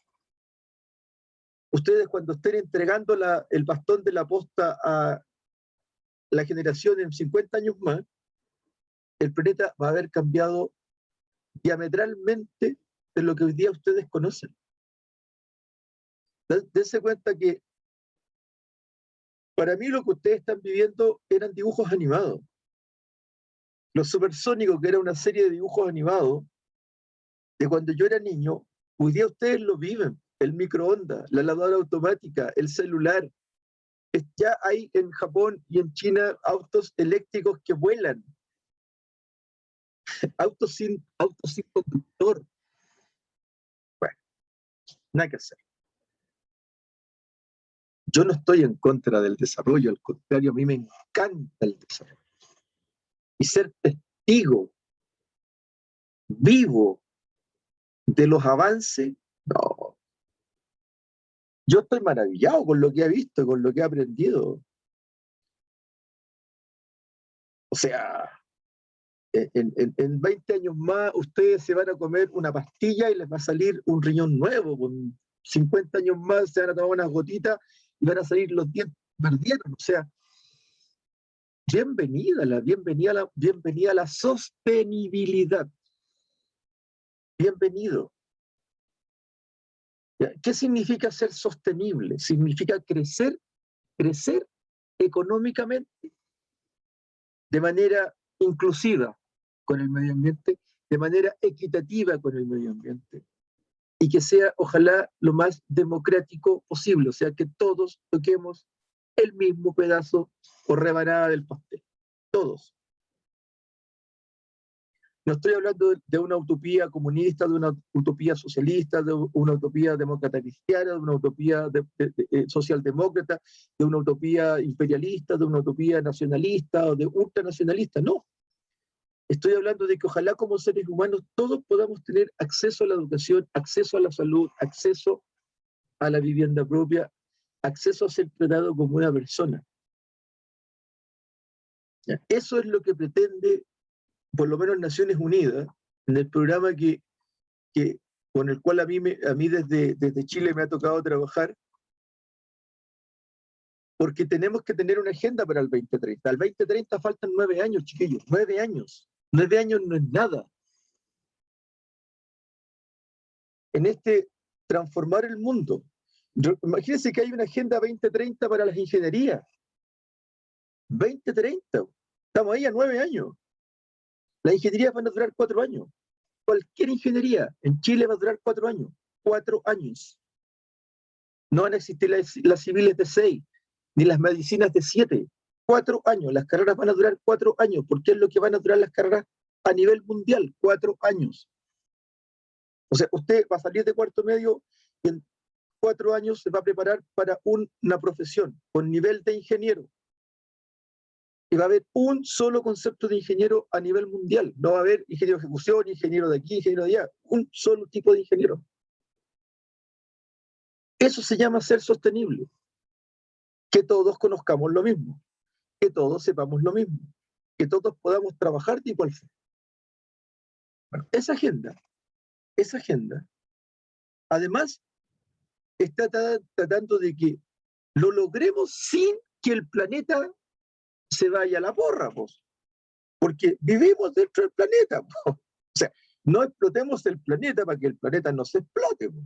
Ustedes cuando estén entregando el bastón de la posta a la generación en 50 años más, el planeta va a haber cambiado diametralmente de lo que hoy día ustedes conocen. Dense cuenta que para mí lo que ustedes están viviendo eran dibujos animados. Los Supersónicos, que era una serie de dibujos animados de cuando yo era niño, hoy día ustedes lo viven. El microondas, la lavadora automática, el celular. Ya hay en Japón y en China autos eléctricos que vuelan. Autos sin conductor. Bueno, nada que hacer. Yo no estoy en contra del desarrollo, al contrario, a mí me encanta el desarrollo. Y ser testigo vivo de los avances, no. Yo estoy maravillado con lo que he visto, con lo que he aprendido. O sea, en 20 años más ustedes se van a comer una pastilla y les va a salir un riñón nuevo. Con 50 años más se van a tomar unas gotitas y van a salir los dientes que perdieron. O sea, bienvenida a la sostenibilidad. Bienvenido. ¿Qué significa ser sostenible? Significa crecer económicamente de manera inclusiva con el medio ambiente, de manera equitativa con el medio ambiente, y que sea, ojalá, lo más democrático posible, o sea, que todos toquemos el mismo pedazo o rebanada del pastel, todos. No estoy hablando de una utopía comunista, de una utopía socialista, de una utopía demócrata cristiana, de una utopía socialdemócrata, de una utopía imperialista, de una utopía nacionalista o de ultranacionalista, no. Estoy hablando de que ojalá como seres humanos todos podamos tener acceso a la educación, acceso a la salud, acceso a la vivienda propia, acceso a ser tratado como una persona. ¿Ya? Eso es lo que pretende, por lo menos Naciones Unidas, en el programa con el cual a mí desde Chile me ha tocado trabajar, porque tenemos que tener una agenda para el 2030. Al 2030 faltan 9 años, chiquillos, 9 años. 9 años no es nada. En transformar el mundo. Imagínense que hay una agenda 2030 para las ingenierías. 2030. Estamos ahí a 9 años. Las ingenierías van a durar 4 años. Cualquier ingeniería en Chile va a durar 4 años. 4 años. No van a existir las civiles de 6, ni las medicinas de 7. 4 años. Las carreras van a durar 4 años, porque es lo que van a durar las carreras a nivel mundial, 4 años. O sea, usted va a salir de cuarto medio y en 4 años se va a preparar para una profesión con nivel de ingeniero. Y va a haber un solo concepto de ingeniero a nivel mundial. No va a haber ingeniero de ejecución, ingeniero de aquí, ingeniero de allá. Un solo tipo de ingeniero. Eso se llama ser sostenible. Que todos conozcamos lo mismo. Que todos sepamos lo mismo. Que todos podamos trabajar de igual forma. Bueno, esa agenda, además, está tratando de que lo logremos sin que el planeta se vaya a la porra, pues. Porque vivimos dentro del planeta, pues. O sea, no explotemos el planeta para que el planeta no se explote, pues.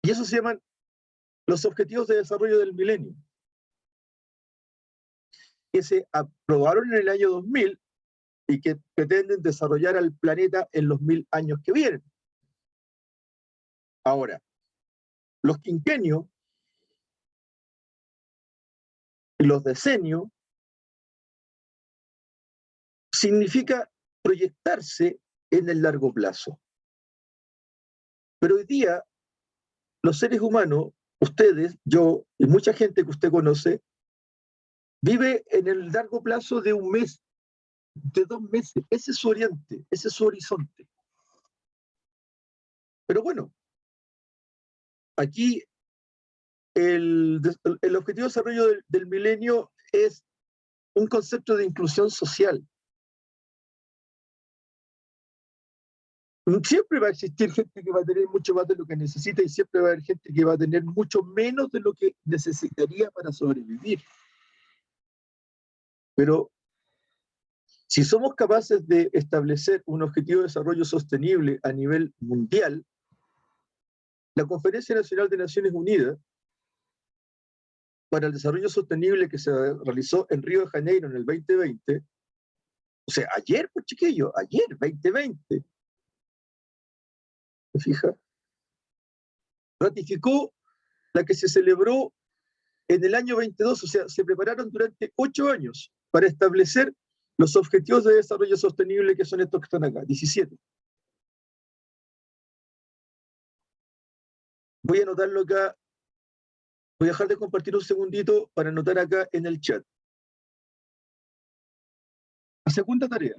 Y eso se llaman los Objetivos de Desarrollo del Milenio, que se aprobaron en el año 2000 y que pretenden desarrollar al planeta en los 1000 años que vienen. Ahora, los quinquenios y los decenios significa proyectarse en el largo plazo. Pero hoy día, los seres humanos, ustedes, yo y mucha gente que usted conoce, vive en el largo plazo de un mes, de 2 meses. Ese es su oriente, ese es su horizonte. Pero bueno, aquí el objetivo de desarrollo del milenio es un concepto de inclusión social. Siempre va a existir gente que va a tener mucho más de lo que necesita y siempre va a haber gente que va a tener mucho menos de lo que necesitaría para sobrevivir. Pero si somos capaces de establecer un objetivo de desarrollo sostenible a nivel mundial, la Conferencia Nacional de Naciones Unidas para el Desarrollo Sostenible que se realizó en Río de Janeiro en el 2020, o sea, ayer, pues chiquillo, ayer, 2020, ¿se fija? Ratificó la que se celebró en el año 22, o sea, se prepararon durante 8 años para establecer los objetivos de desarrollo sostenible que son estos que están acá, 17. Voy a anotarlo acá, voy a dejar de compartir un segundito para anotar acá en el chat. La segunda tarea.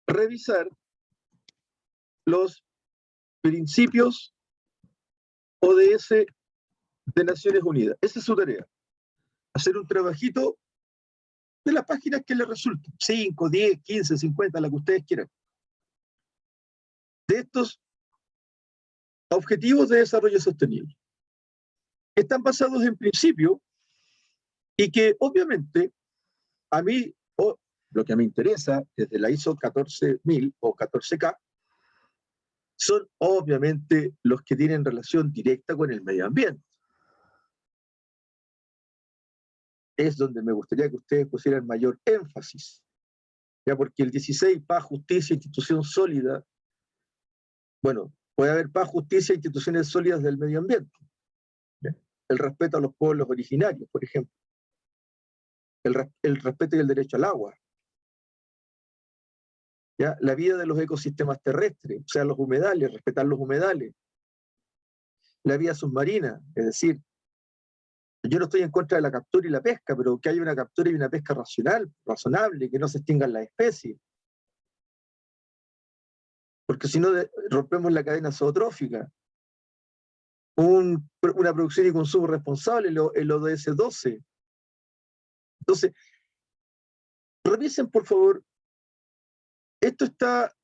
Revisar los principios ODS de Naciones Unidas. Esa es su tarea. Hacer un trabajito de las páginas que les resulten. 5, 10, 15, 50, la que ustedes quieran. De estos objetivos de desarrollo sostenible. Están basados en principios y que obviamente a mí, lo que me interesa desde la ISO 14000 o 14K, son obviamente los que tienen relación directa con el medio ambiente. Es donde me gustaría que ustedes pusieran mayor énfasis. Ya, porque el 16, paz, justicia, institución sólida, bueno, puede haber paz, justicia, instituciones sólidas del medio ambiente. ¿Ya? El respeto a los pueblos originarios, por ejemplo. El respeto y el derecho al agua. ¿Ya? La vida de los ecosistemas terrestres, o sea, los humedales, respetar los humedales. La vida submarina, es decir, yo no estoy en contra de la captura y la pesca, pero que haya una captura y una pesca razonable, que no se extingan las especies. Porque si no, rompemos la cadena zootrófica. Una producción y consumo responsable, el ODS 12. Entonces, revisen por favor, esto está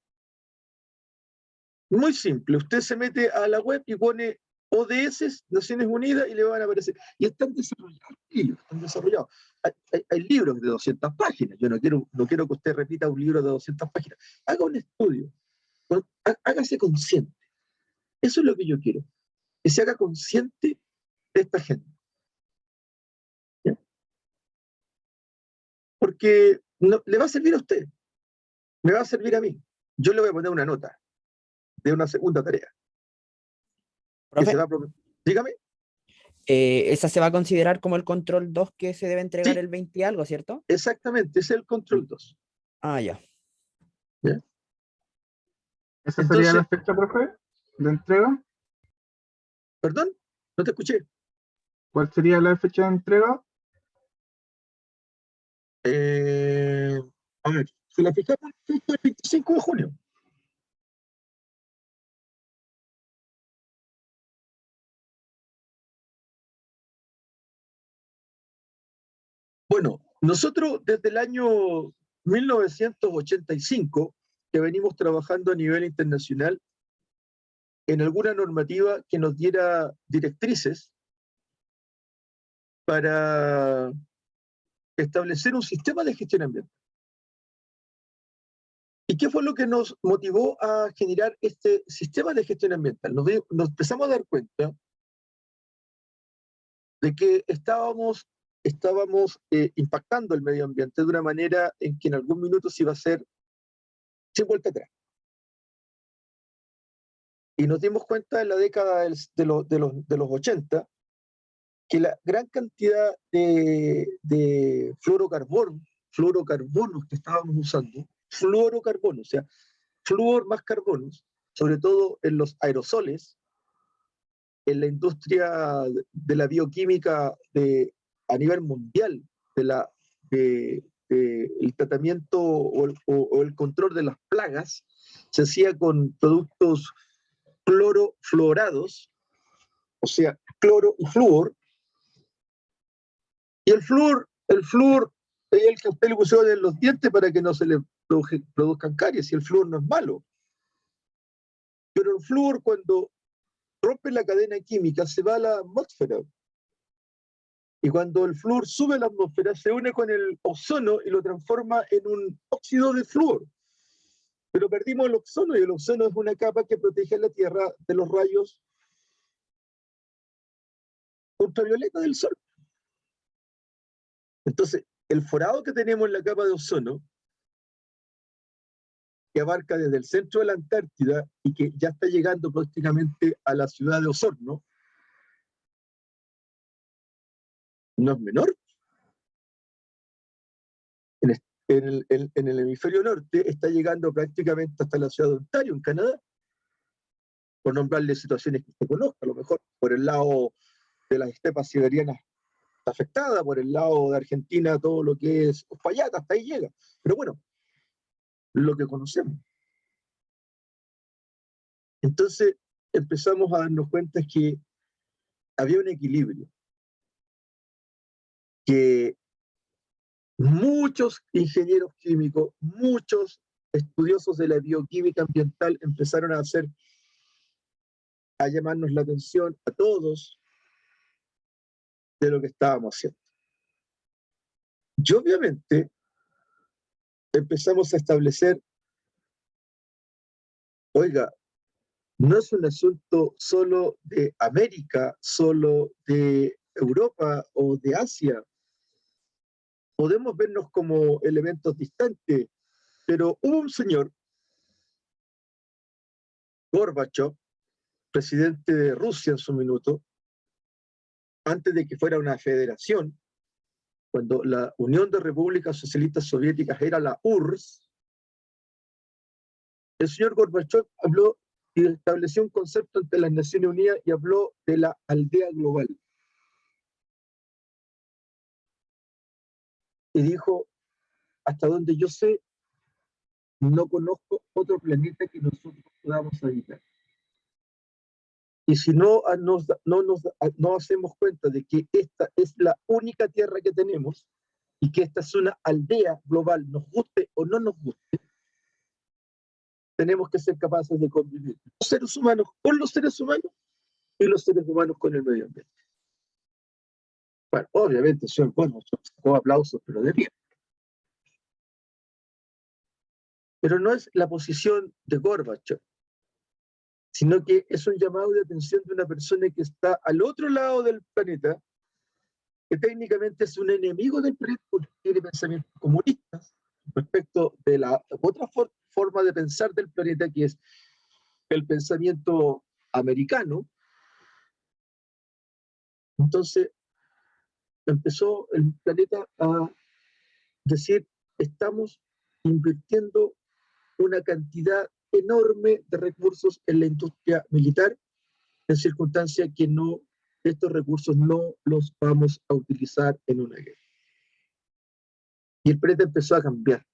muy simple. Usted se mete a la web y pone ODS, Naciones Unidas, y le van a aparecer. Y están desarrollados, están desarrollados. Hay libros de 200 páginas. Yo no quiero que usted repita un libro de 200 páginas. Haga un estudio. Hágase consciente. Eso es lo que yo quiero. Que se haga consciente de esta agenda. ¿Ya? Porque le va a servir a usted. Me va a servir a mí. Yo le voy a poner una nota. de una segunda tarea. Que Profe, se va a dígame. esa se va a considerar como el control 2 que se debe entregar Sí. el 20 y algo, ¿cierto? Exactamente, ese es el control 2. Ah, ya. ¿Ya? ¿Esa sería la Entonces, fecha, profe, de entrega? perdón, no te escuché. ¿Cuál sería la fecha de entrega? A ver, si la fijamos, es el 25 de junio. Bueno, nosotros desde el año 1985, que venimos trabajando a nivel internacional en alguna normativa que nos diera directrices para establecer un sistema de gestión ambiental. ¿Y qué fue lo que nos motivó a generar este sistema de gestión ambiental? Nos empezamos a dar cuenta de que estábamos impactando el medio ambiente de una manera en que en algún minuto se iba a hacer sin vuelta atrás. Y nos dimos cuenta en la década de los 80 que la gran cantidad de fluorocarbonos que estábamos usando, fluorocarbonos, o sea, flúor más carbonos, sobre todo en los aerosoles, en la industria de la bioquímica a nivel mundial, el tratamiento o el control de las plagas, se hacía con productos clorofluorados, o sea, cloro y flúor. Y el flúor es el que usted le puso en los dientes para que no se le produzcan caries, y el flúor no es malo. Pero el flúor, cuando rompe la cadena química, se va a la atmósfera. Y cuando el flúor sube a la atmósfera, se une con el ozono y lo transforma en un óxido de flúor. Pero perdimos el ozono, y el ozono es una capa que protege a la Tierra de los rayos ultravioleta del Sol. Entonces, el forado que tenemos en la capa de ozono, que abarca desde el centro de la Antártida y que ya está llegando prácticamente a la ciudad de Osorno, no es menor. En el hemisferio norte está llegando prácticamente hasta la ciudad de Ontario, en Canadá, por nombrarle situaciones que se conozca, a lo mejor por el lado de las estepas siberianas está afectada, por el lado de Argentina todo lo que es Uspallata, hasta ahí llega. Pero bueno, lo que conocemos. Entonces empezamos a darnos cuenta que había un equilibrio, que muchos ingenieros químicos, muchos estudiosos de la bioquímica ambiental empezaron a llamarnos la atención a todos de lo que estábamos haciendo. Y obviamente empezamos a establecer, oiga, no es un asunto solo de América, solo de Europa o de Asia. Podemos vernos como elementos distantes, pero hubo un señor, Gorbachev, presidente de Rusia en su minuto, antes de que fuera una federación, cuando la Unión de Repúblicas Socialistas Soviéticas era la URSS, el señor Gorbachev habló y estableció un concepto ante las Naciones Unidas y habló de la aldea global. Y dijo, hasta donde yo sé, no conozco otro planeta que nosotros podamos habitar. Y si no hacemos cuenta de que esta es la única tierra que tenemos y que esta es una aldea global, nos guste o no nos guste, tenemos que ser capaces de convivir los seres humanos con los seres humanos y los seres humanos con el medio ambiente. Bueno, obviamente, señor Bono sacó aplausos, pero de pie. Pero no es la posición de Gorbachev, sino que es un llamado de atención de una persona que está al otro lado del planeta, que técnicamente es un enemigo del planeta porque tiene pensamientos comunistas respecto de la otra forma de pensar del planeta, que es el pensamiento americano. Entonces empezó el planeta a decir, estamos invirtiendo una cantidad enorme de recursos en la industria militar, en circunstancias que no, estos recursos no los vamos a utilizar en una guerra. Y el planeta empezó a cambiar.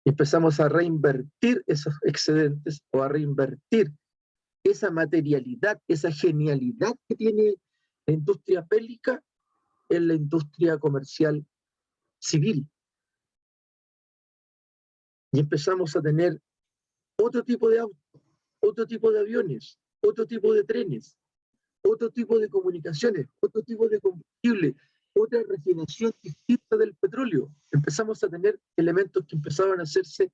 Empezamos a reinvertir esos excedentes o a reinvertir esa materialidad, esa genialidad que tiene la industria bélica en la industria comercial civil. Y empezamos a tener otro tipo de autos, otro tipo de aviones, otro tipo de trenes, otro tipo de comunicaciones, otro tipo de combustible, otra refinación distinta del petróleo. Empezamos a tener elementos que empezaban a hacerse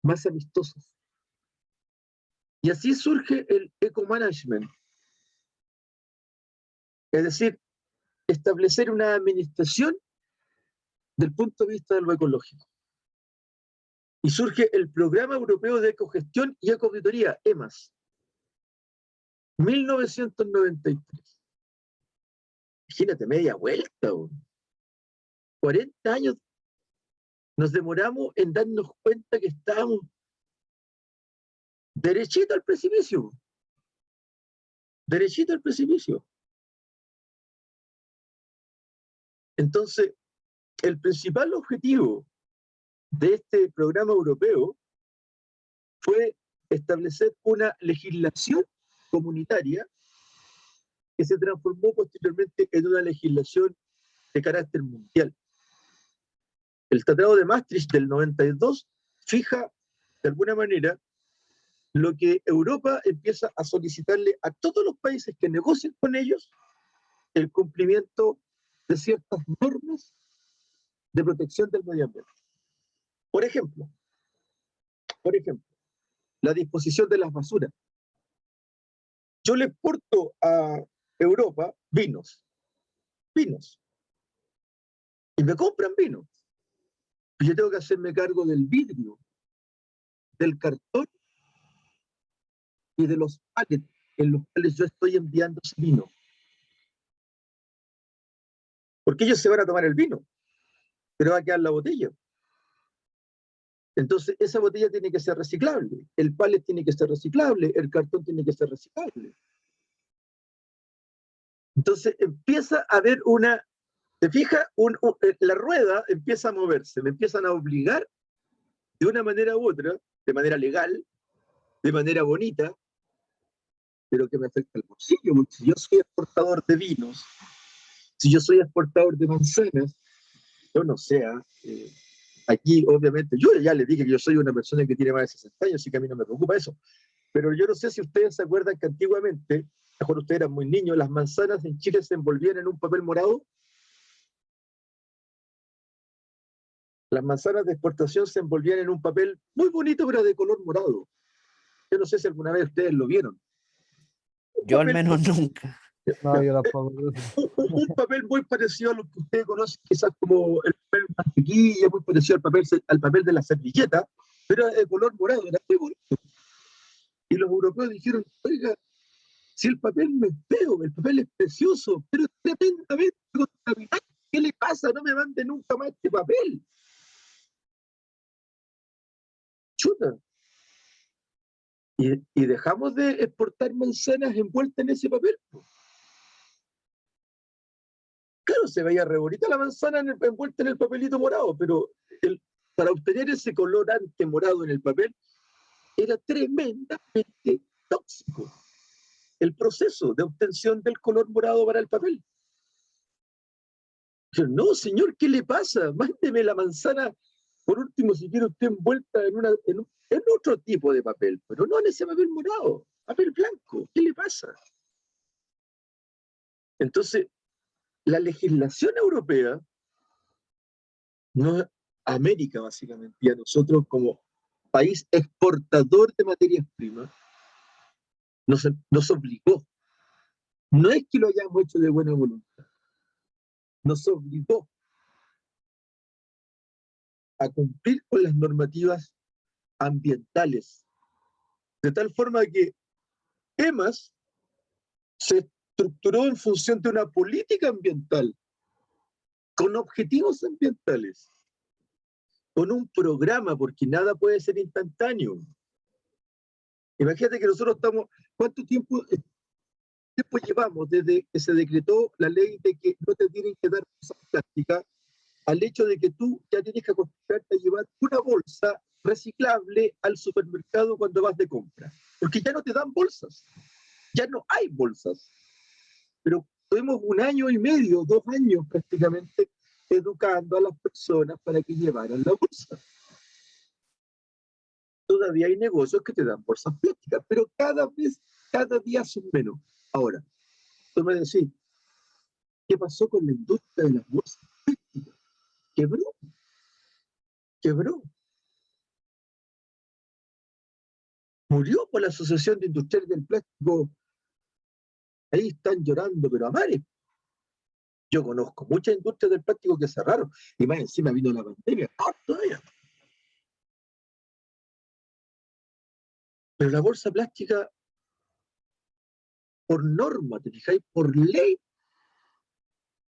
más amistosos. Y así surge el eco-management. Es decir, establecer una administración del punto de vista de lo ecológico. Y surge el Programa Europeo de Ecogestión y Ecoauditoría, EMAS, 1993. Imagínate, media vuelta, 40 años nos demoramos en darnos cuenta que estábamos derechito al precipicio. Derechito al precipicio. Entonces, el principal objetivo de este programa europeo fue establecer una legislación comunitaria que se transformó posteriormente en una legislación de carácter mundial. El Tratado de Maastricht del 92 fija, de alguna manera, lo que Europa empieza a solicitarle a todos los países que negocien con ellos el cumplimiento de ciertas normas de protección del medio ambiente. Por ejemplo, la disposición de las basuras. Yo le exporto a Europa vinos, y me compran vino. Y yo tengo que hacerme cargo del vidrio, del cartón y de los pallets en los cuales yo estoy enviando ese vino. Porque ellos se van a tomar el vino, pero va a quedar la botella. Entonces, esa botella tiene que ser reciclable, el pallet tiene que ser reciclable, el cartón tiene que ser reciclable. Entonces, empieza a haber una, ¿te fijas? La rueda empieza a moverse, me empiezan a obligar de una manera u otra, de manera legal, de manera bonita, pero que me afecta el bolsillo, porque si yo soy exportador de vinos, si yo soy exportador de manzanas, yo no sé, aquí obviamente, yo ya les dije que yo soy una persona que tiene más de 60 años, así que a mí no me preocupa eso, pero yo no sé si ustedes se acuerdan que antiguamente, mejor ustedes eran muy niños, las manzanas en Chile se envolvían en un papel morado. Las manzanas de exportación se envolvían en un papel muy bonito, pero de color morado. Yo no sé si alguna vez ustedes lo vieron. Yo al menos nunca. No, yo tampoco. Un papel muy parecido a lo que ustedes conocen, quizás como el papel de mantequilla, muy parecido al papel de la servilleta, pero de color morado, era muy bonito. Y los europeos dijeron, oiga, si el papel no es feo, el papel es precioso, pero es tremendamente contaminante, ¿qué le pasa? No me mande nunca más este papel. Chuta. Y dejamos de exportar manzanas envueltas en ese papel. Claro, se veía re bonita la manzana envuelta en el papelito morado, pero para obtener ese colorante morado en el papel era tremendamente tóxico el proceso de obtención del color morado para el papel. Yo, no, señor, ¿qué le pasa? Mándeme la manzana, por último, si quiere usted envuelta en otro tipo de papel, pero no en ese papel morado, papel blanco, ¿qué le pasa? Entonces, la legislación europea, no, América básicamente, y a nosotros como país exportador de materias primas, nos obligó. No es que lo hayamos hecho de buena voluntad, nos obligó a cumplir con las normativas ambientales De tal forma que EMAS se estructuró en función de una política ambiental, con objetivos ambientales, con un programa, porque nada puede ser instantáneo. Imagínate que nosotros estamos, ¿cuánto tiempo llevamos desde que se decretó la ley de que no te tienen que dar bolsas plásticas al hecho de que tú ya tienes que acostumbrarte a llevar una bolsa reciclable al supermercado cuando vas de compra? Porque ya no te dan bolsas, ya no hay bolsas. Pero tuvimos 1 año y medio, 2 años prácticamente, educando a las personas para que llevaran la bolsa. Todavía hay negocios que te dan bolsas plásticas, pero cada día son menos. Ahora, tú me decís, ¿qué pasó con la industria de las bolsas plásticas? Quebró. Murió por la Asociación de Industriales del Plástico. Ahí están llorando, pero a mares. Yo conozco muchas industrias del plástico que cerraron, y más encima vino la pandemia. Todavía. Pero la bolsa plástica, por norma, ¿te fijáis? Por ley,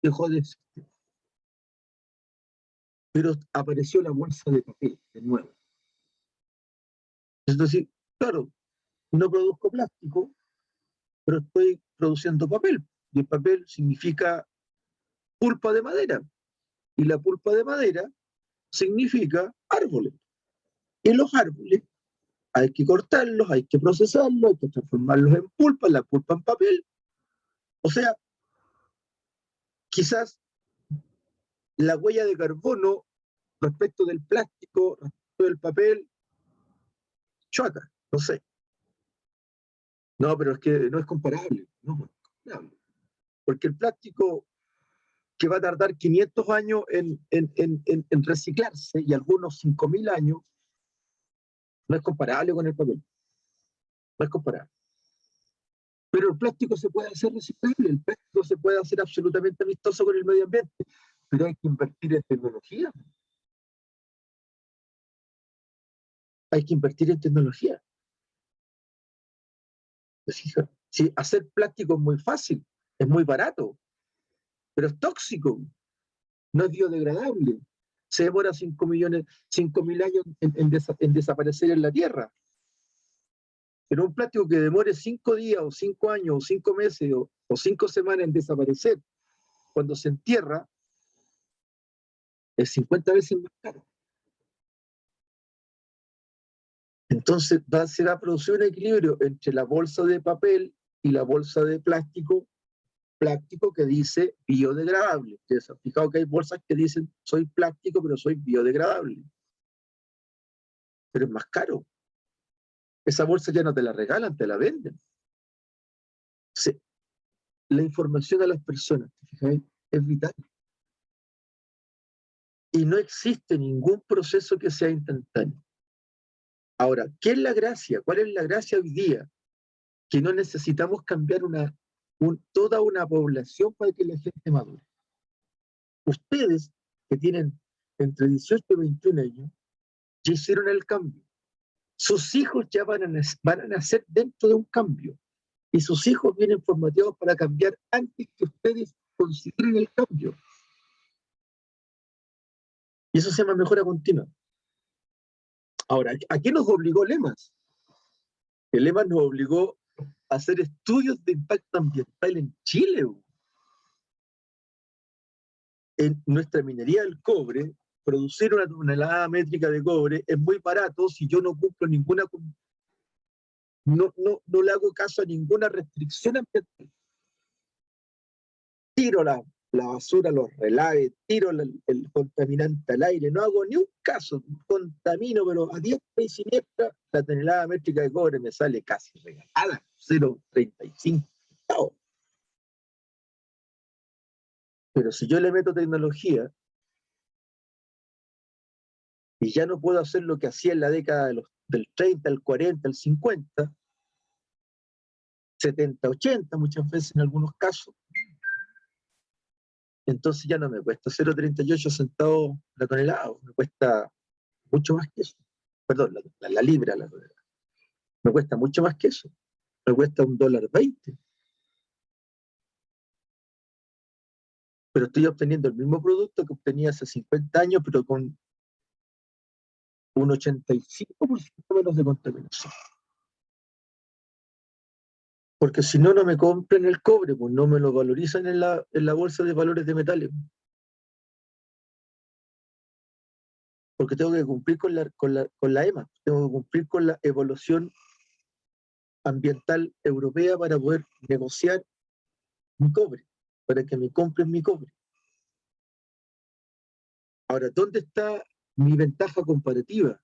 dejó de existir. Pero apareció la bolsa de papel, de nuevo. Entonces, claro, no produzco plástico, pero estoy produciendo papel. Y el papel significa pulpa de madera. Y la pulpa de madera significa árboles. Y los árboles hay que cortarlos, hay que procesarlos, hay que transformarlos en pulpa, la pulpa en papel. O sea, quizás la huella de carbono respecto del plástico, respecto del papel, choca, no sé. No, pero es que no es comparable, no es comparable. Porque el plástico que va a tardar 500 años en reciclarse y algunos 5.000 años, no es comparable con el papel. No es comparable. Pero el plástico se puede hacer reciclable, el plástico se puede hacer absolutamente amistoso con el medio ambiente, pero hay que invertir en tecnología. Hay que invertir en tecnología. Sí, hacer plástico es muy fácil, es muy barato, pero es tóxico, no es biodegradable. Se demora 5.000 años en desaparecer en la Tierra. Pero un plástico que demore 5 días, o 5 años, o 5 meses, o 5 semanas en desaparecer, cuando se entierra, es 50 veces más caro. Entonces se va a producir un equilibrio entre la bolsa de papel y la bolsa de plástico que dice biodegradable. Ustedes han fijado que hay bolsas que dicen soy plástico, pero soy biodegradable. Pero es más caro. Esa bolsa ya no te la regalan, te la venden. Sí. La información a las personas, ¿te fijáis? Es vital. Y no existe ningún proceso que sea instantáneo. Ahora, ¿qué es la gracia? ¿Cuál es la gracia hoy día? Que no necesitamos cambiar toda una población para que la gente madure. Ustedes, que tienen entre 18 y 21 años, ya hicieron el cambio. Sus hijos ya van a nacer dentro de un cambio. Y sus hijos vienen formateados para cambiar antes que ustedes consideren el cambio. Y eso se llama mejora continua. Ahora, ¿a qué nos obligó Lemas? El Lemas nos obligó a hacer estudios de impacto ambiental en Chile. En nuestra minería del cobre, producir una tonelada métrica de cobre es muy barato si yo no cumplo no le hago caso a ninguna restricción ambiental. Tiro la basura, los relaves, tiro el contaminante al aire, no hago ni un caso, contamino, pero a diestra y siniestra, la tonelada métrica de cobre me sale casi regalada, 0,35 centavos. Pero si yo le meto tecnología y ya no puedo hacer lo que hacía en la década del 30, el 40, el 50, 70, 80 muchas veces en algunos casos, entonces ya no me cuesta 0,38 centavos la tonelada, me cuesta mucho más que eso. Perdón, la libra la tonelada. Me cuesta mucho más que eso. Me cuesta $1.20. Pero estoy obteniendo el mismo producto que obtenía hace 50 años, pero con un 85% menos de contaminación. Porque si no, no me compran el cobre, pues no me lo valorizan en la bolsa de valores de metales. Porque tengo que cumplir con la EMA, tengo que cumplir con la evaluación ambiental europea para poder negociar mi cobre, para que me compren mi cobre. Ahora, ¿dónde está mi ventaja comparativa?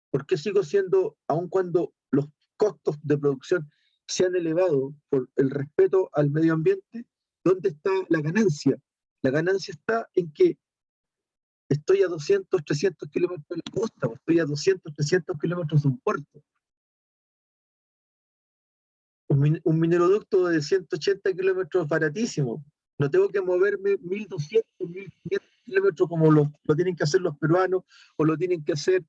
¿Por qué sigo siendo, aun cuando los costos de producción se han elevado por el respeto al medio ambiente, dónde está la ganancia? La ganancia está en que estoy a 200, 300 kilómetros de la costa, o estoy a 200, 300 kilómetros de un puerto. Un mineroducto de 180 kilómetros baratísimo. No tengo que moverme 1.200, 1.500 kilómetros como lo tienen que hacer los peruanos, o lo tienen que hacer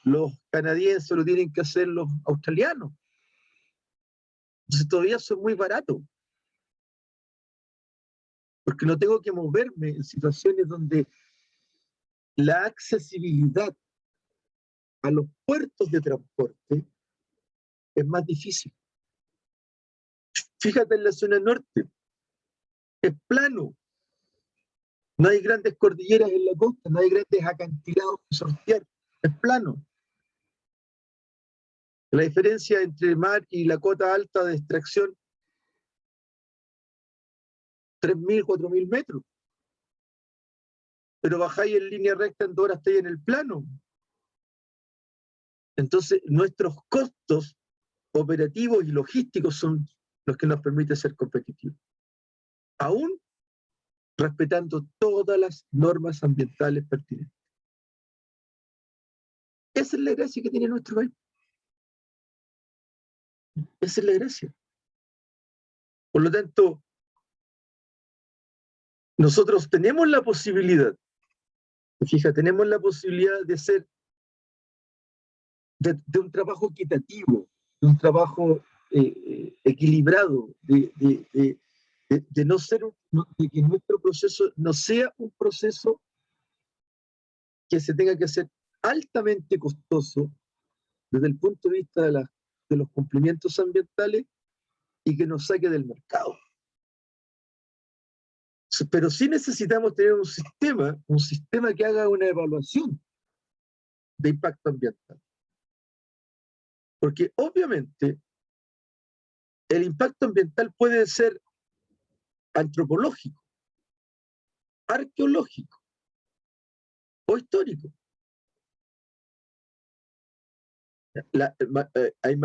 los canadienses, o lo tienen que hacer los australianos. Entonces todavía son muy baratos. Porque no tengo que moverme en situaciones donde la accesibilidad a los puertos de transporte es más difícil. Fíjate en la zona norte, es plano. No hay grandes cordilleras en la costa, no hay grandes acantilados que sortear, es plano. La diferencia entre el mar y la cota alta de extracción, 3.000, 4.000 metros. Pero bajáis en línea recta en 2 horas, estáis en el plano. Entonces, nuestros costos operativos y logísticos son los que nos permiten ser competitivos. Aún respetando todas las normas ambientales pertinentes. Esa es la gracia que tiene nuestro país. Esa es la gracia. Por lo tanto, nosotros tenemos la posibilidad, fíjate, tenemos la posibilidad de ser, de un trabajo equitativo, de un trabajo equilibrado, de no ser, de que nuestro proceso no sea un proceso que se tenga que hacer altamente costoso desde el punto de vista de los cumplimientos ambientales y que nos saque del mercado. Pero sí necesitamos tener un sistema que haga una evaluación de impacto ambiental. Porque obviamente el impacto ambiental puede ser antropológico, arqueológico o histórico. Hay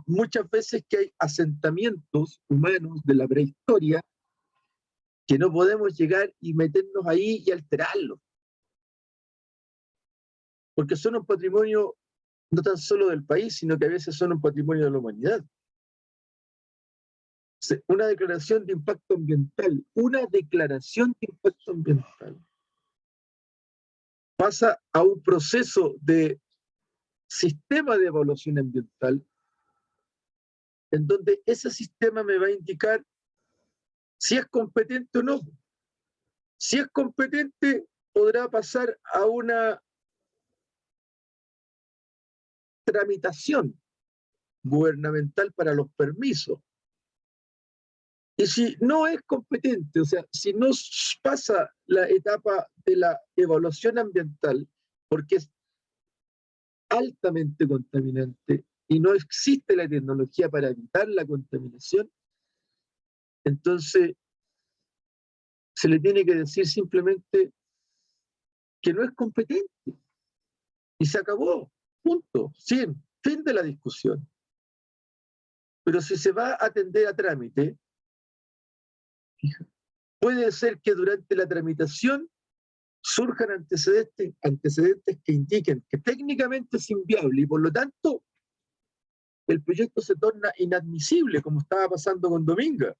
muchas veces que hay asentamientos humanos de la prehistoria que no podemos llegar y meternos ahí y alterarlos. Porque son un patrimonio no tan solo del país, sino que a veces son un patrimonio de la humanidad. Una declaración de impacto ambiental, pasa a un proceso de sistema de evaluación ambiental, en donde ese sistema me va a indicar si es competente o no. Si es competente, podrá pasar a una tramitación gubernamental para los permisos. Y si no es competente, o sea, si no pasa la etapa de la evaluación ambiental, porque es altamente contaminante y no existe la tecnología para evitar la contaminación, entonces se le tiene que decir simplemente que no es competente. Y se acabó. Punto. Fin de la discusión. Pero si se va a atender a trámite, puede ser que durante la tramitación surjan antecedentes que indiquen que técnicamente es inviable y por lo tanto el proyecto se torna inadmisible, como estaba pasando con Dominga.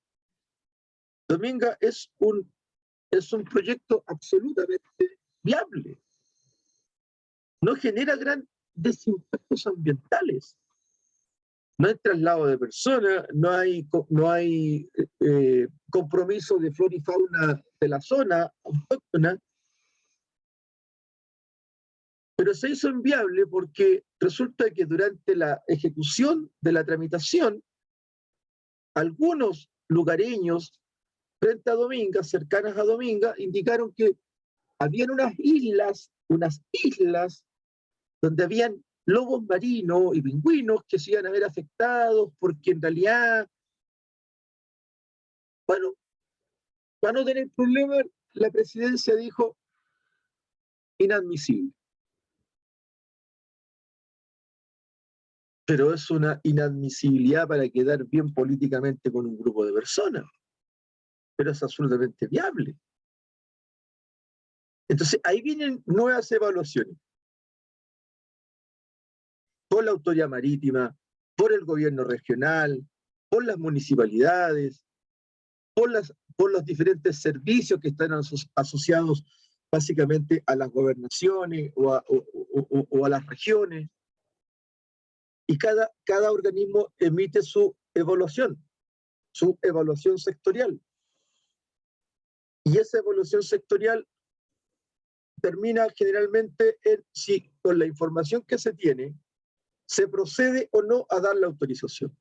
Dominga es un proyecto absolutamente viable. No genera grandes impactos ambientales, No hay traslado de personas, no hay compromiso de flora y fauna de la zona autóctona, pero se hizo inviable porque resulta que durante la ejecución de la tramitación, algunos lugareños frente a Dominga, cercanas a Dominga, indicaron que habían unas islas donde habían lobos marinos y pingüinos que se iban a ver afectados porque en realidad, bueno, para no tener problemas, la presidencia dijo inadmisible. Pero es una inadmisibilidad para quedar bien políticamente con un grupo de personas. Pero es absolutamente viable. Entonces, ahí vienen nuevas evaluaciones. Por la autoridad marítima, por el gobierno regional, por las municipalidades, por los diferentes servicios que están asociados básicamente a las gobernaciones o a las regiones. Y cada organismo emite su evaluación sectorial. Y esa evaluación sectorial termina generalmente en si con la información que se tiene se procede o no a dar la autorización.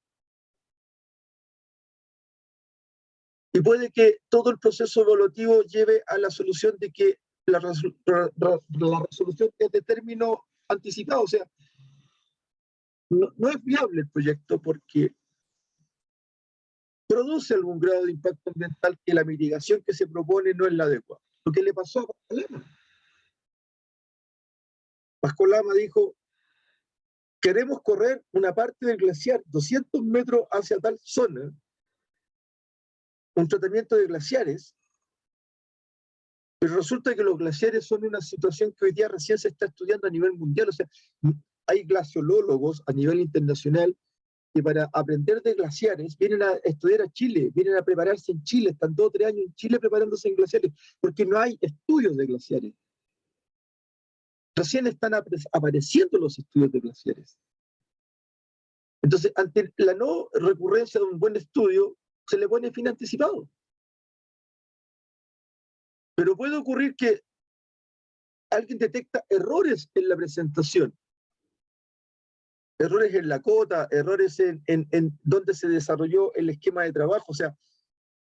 Y puede que todo el proceso evaluativo lleve a la solución de que la resolución es de término anticipado, o sea, no es viable el proyecto porque produce algún grado de impacto ambiental que la mitigación que se propone no es la adecuada. Lo que le pasó a Vasco Lama. Vasco Lama dijo, queremos correr una parte del glaciar 200 metros hacia tal zona, un tratamiento de glaciares, pero resulta que los glaciares son una situación que hoy día recién se está estudiando a nivel mundial, o sea, hay glaciolólogos a nivel internacional que para aprender de glaciares vienen a estudiar a Chile, vienen a prepararse en Chile, están 2 o 3 años en Chile preparándose en glaciares, porque no hay estudios de glaciares. Recién están apareciendo los estudios de glaciares. Entonces, ante la no recurrencia de un buen estudio, se le pone fin anticipado. Pero puede ocurrir que alguien detecta errores en la presentación, errores en la cota, errores en donde se desarrolló el esquema de trabajo, o sea,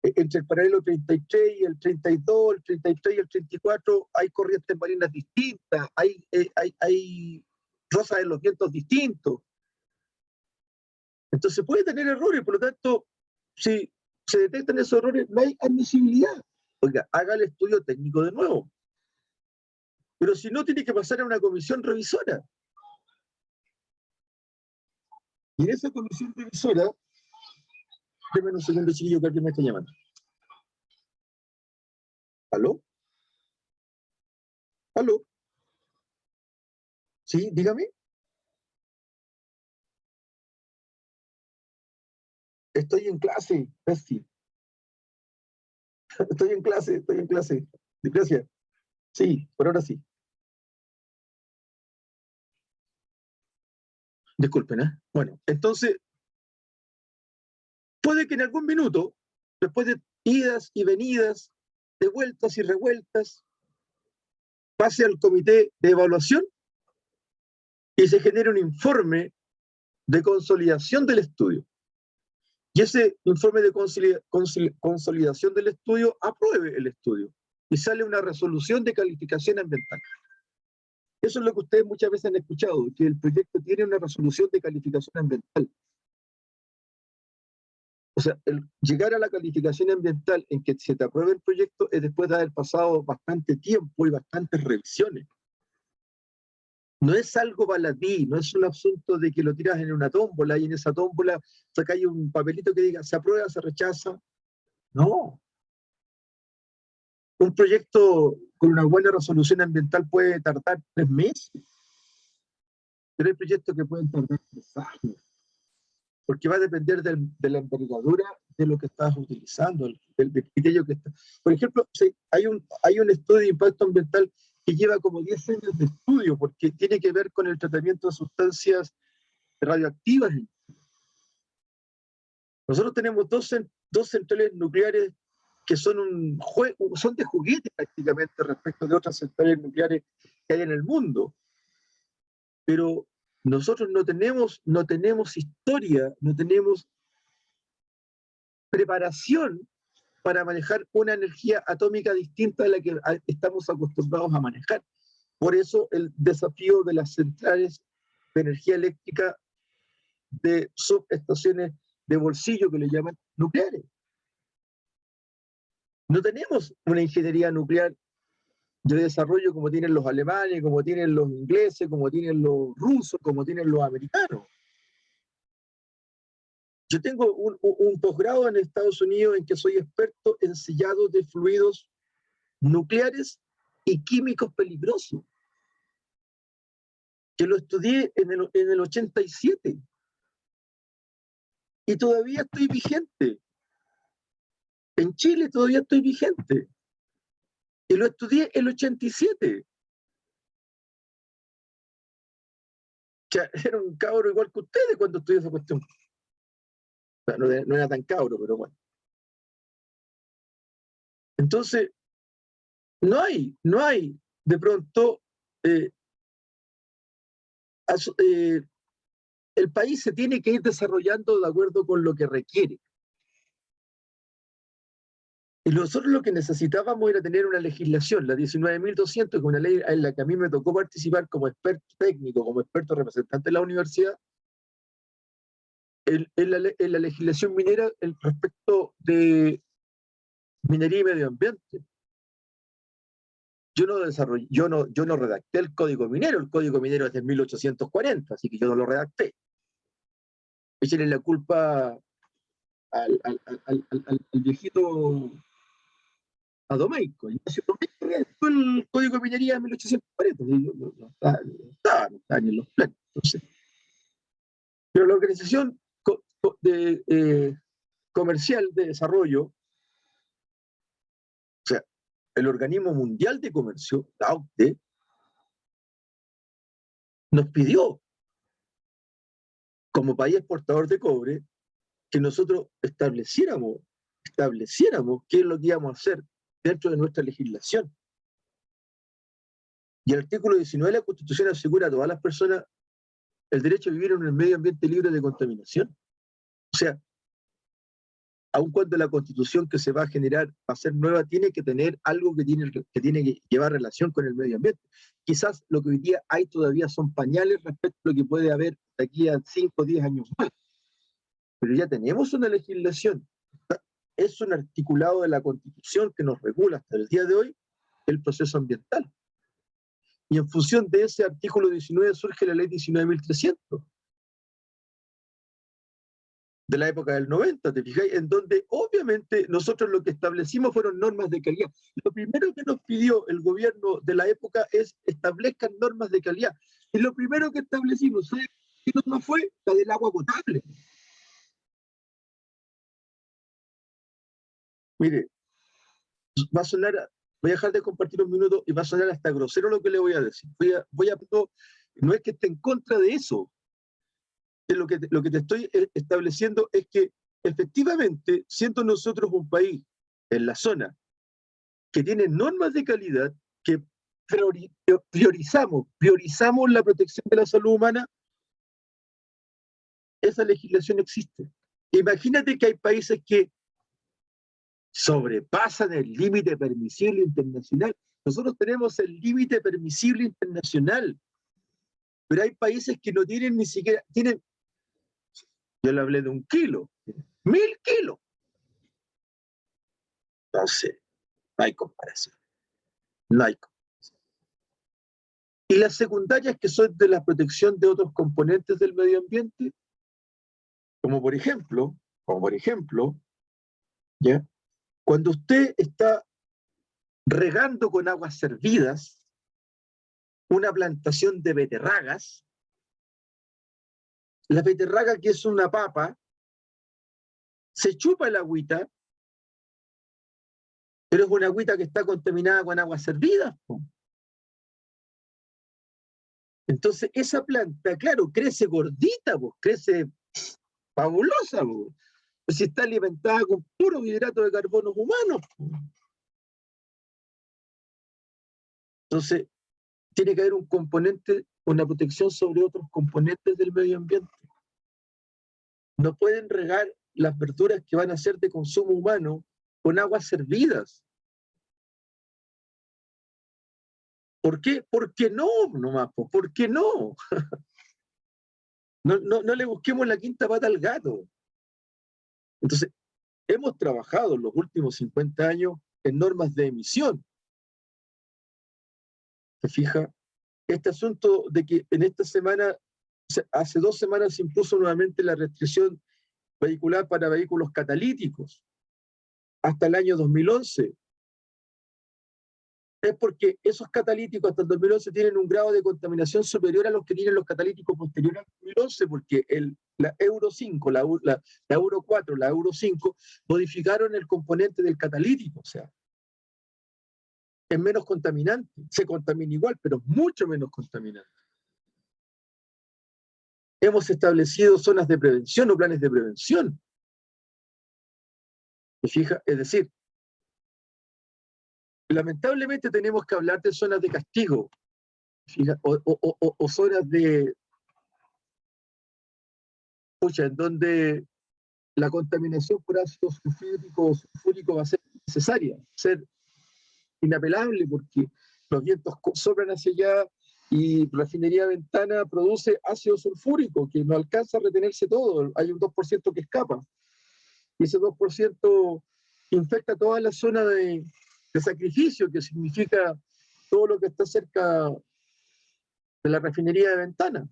entre el paralelo 33 y el 32, el 33 y el 34, hay corrientes marinas distintas, hay rosas en los vientos distintos. Entonces puede tener errores, por lo tanto, si se detectan esos errores, no hay admisibilidad. Oiga, haga el estudio técnico de nuevo. Pero si no, tiene que pasar a una comisión revisora. Y en esa comisión revisora, déjame un segundo, chiquillo, que alguien me está llamando. ¿Aló? ¿Aló? Sí, dígame. Estoy en clase, Besti. Estoy en clase. Gracias. Sí, por ahora sí. Disculpen, ¿eh? Bueno, entonces, puede que en algún minuto, después de idas y venidas, de vueltas y revueltas, pase al comité de evaluación y se genere un informe de consolidación del estudio. Y ese informe de consolidación del estudio apruebe el estudio y sale una resolución de calificación ambiental. Eso es lo que ustedes muchas veces han escuchado, que el proyecto tiene una resolución de calificación ambiental. O sea, llegar a la calificación ambiental en que se te apruebe el proyecto es después de haber pasado bastante tiempo y bastantes revisiones. No es algo baladí, no es un asunto de que lo tiras en una tómbola y en esa tómbola sacáis un papelito que diga se aprueba, se rechaza. No. Un proyecto con una buena resolución ambiental puede tardar 3 meses, pero hay proyectos que pueden tardar 3 años, porque va a depender de la envergadura de lo que estás utilizando, del criterio que está. Por ejemplo, hay un estudio de impacto ambiental que lleva como 10 años de estudio, porque tiene que ver con el tratamiento de sustancias radioactivas. Nosotros tenemos dos centrales nucleares que son son de juguete prácticamente respecto de otras centrales nucleares que hay en el mundo. Pero nosotros no tenemos historia, no tenemos preparación para manejar una energía atómica distinta a la que estamos acostumbrados a manejar. Por eso el desafío de las centrales de energía eléctrica de subestaciones de bolsillo, que le llaman nucleares. No tenemos una ingeniería nuclear de desarrollo como tienen los alemanes, como tienen los ingleses, como tienen los rusos, como tienen los americanos. Yo tengo un posgrado en Estados Unidos en que soy experto en sellado de fluidos nucleares y químicos peligrosos, que lo estudié en el 87. Y todavía estoy vigente. En Chile todavía estoy vigente. Y lo estudié en el 87. O sea, era un cabro igual que ustedes cuando estudié esa cuestión. O sea, no era tan cabro, pero bueno. Entonces, no hay de pronto, el país se tiene que ir desarrollando de acuerdo con lo que requiere. Y nosotros lo que necesitábamos era tener una legislación, la 19.200, que es una ley en la que a mí me tocó participar como experto técnico, como experto representante de la universidad, en la legislación minera respecto de minería y medio ambiente. Yo no redacté el código minero es de 1840, así que yo no lo redacté. Échenle la culpa al viejito a Domeyko. Ignacio Domeyko redactó el código de minería de 1840, no está ni en los planes. Entonces, pero la organización comercial de desarrollo, o sea, el Organismo Mundial de Comercio, la OCDE, nos pidió, como país exportador de cobre, que nosotros estableciéramos qué es lo que íbamos a hacer dentro de nuestra legislación. Y el artículo 19 de la Constitución asegura a todas las personas el derecho a vivir en un medio ambiente libre de contaminación. O sea, aun cuando la Constitución que se va a generar, va a ser nueva, tiene que tener algo que tiene que llevar relación con el medio ambiente. Quizás lo que hoy día hay todavía son pañales respecto a lo que puede haber de aquí a 5 o 10 años más. Pero ya tenemos una legislación. Es un articulado de la Constitución que nos regula hasta el día de hoy el proceso ambiental. Y en función de ese artículo 19 surge la ley 19.300. De la época del 90, ¿te fijáis? En donde obviamente nosotros lo que establecimos fueron normas de calidad. Lo primero que nos pidió el gobierno de la época es establezcan normas de calidad. Y lo primero que establecimos, ¿sabes qué norma fue? La del agua potable. Mire, va a sonar, voy a dejar de compartir un minuto y va a sonar hasta grosero lo que le voy a decir. No es que esté en contra de eso. Lo que te estoy estableciendo es que efectivamente, siendo nosotros un país en la zona que tiene normas de calidad, que priorizamos la protección de la salud humana, esa legislación existe. Imagínate que hay países que sobrepasan el límite permisible internacional. Nosotros tenemos el límite permisible internacional, pero hay países que no tienen ni siquiera, yo le hablé de 1 kilo, 1000 kilos. Entonces, no hay comparación. No hay comparación. Y las secundarias que son de la protección de otros componentes del medio ambiente, como por ejemplo, ¿ya? Cuando usted está regando con aguas servidas una plantación de beterragas, la beterraga, que es una papa, se chupa el agüita, pero es una agüita que está contaminada con aguas servidas. Entonces esa planta, claro, crece gordita, crece fabulosa, Pues si está alimentada con puro hidrato de carbono humanos. Entonces, tiene que haber un componente, una protección sobre otros componentes del medio ambiente. No pueden regar las verduras que van a ser de consumo humano con aguas servidas. ¿Por qué? Porque no, nomás, ¿por qué no? No le busquemos la quinta pata al gato. Entonces, hemos trabajado en los últimos 50 años en normas de emisión. ¿Se fija? Este asunto de que en esta semana, hace 2 semanas se impuso nuevamente la restricción vehicular para vehículos catalíticos hasta el año 2011. Es porque esos catalíticos hasta el 2011 tienen un grado de contaminación superior a los que tienen los catalíticos posteriores al 2011, porque la Euro 5, la Euro 4, la Euro 5 modificaron el componente del catalítico, o sea, es menos contaminante, se contamina igual, pero mucho menos contaminante. Hemos establecido zonas de prevención o planes de prevención. ¿Se fija? Es decir, lamentablemente tenemos que hablar de zonas de castigo, o zonas de, en donde la contaminación por ácido sulfúrico va a ser necesaria, ser inapelable, porque los vientos soplan hacia allá y Refinería Ventana produce ácido sulfúrico que no alcanza a retenerse todo, hay un 2% que escapa, y ese 2% infecta toda la zona de sacrificio, que significa todo lo que está cerca de la refinería de Ventana.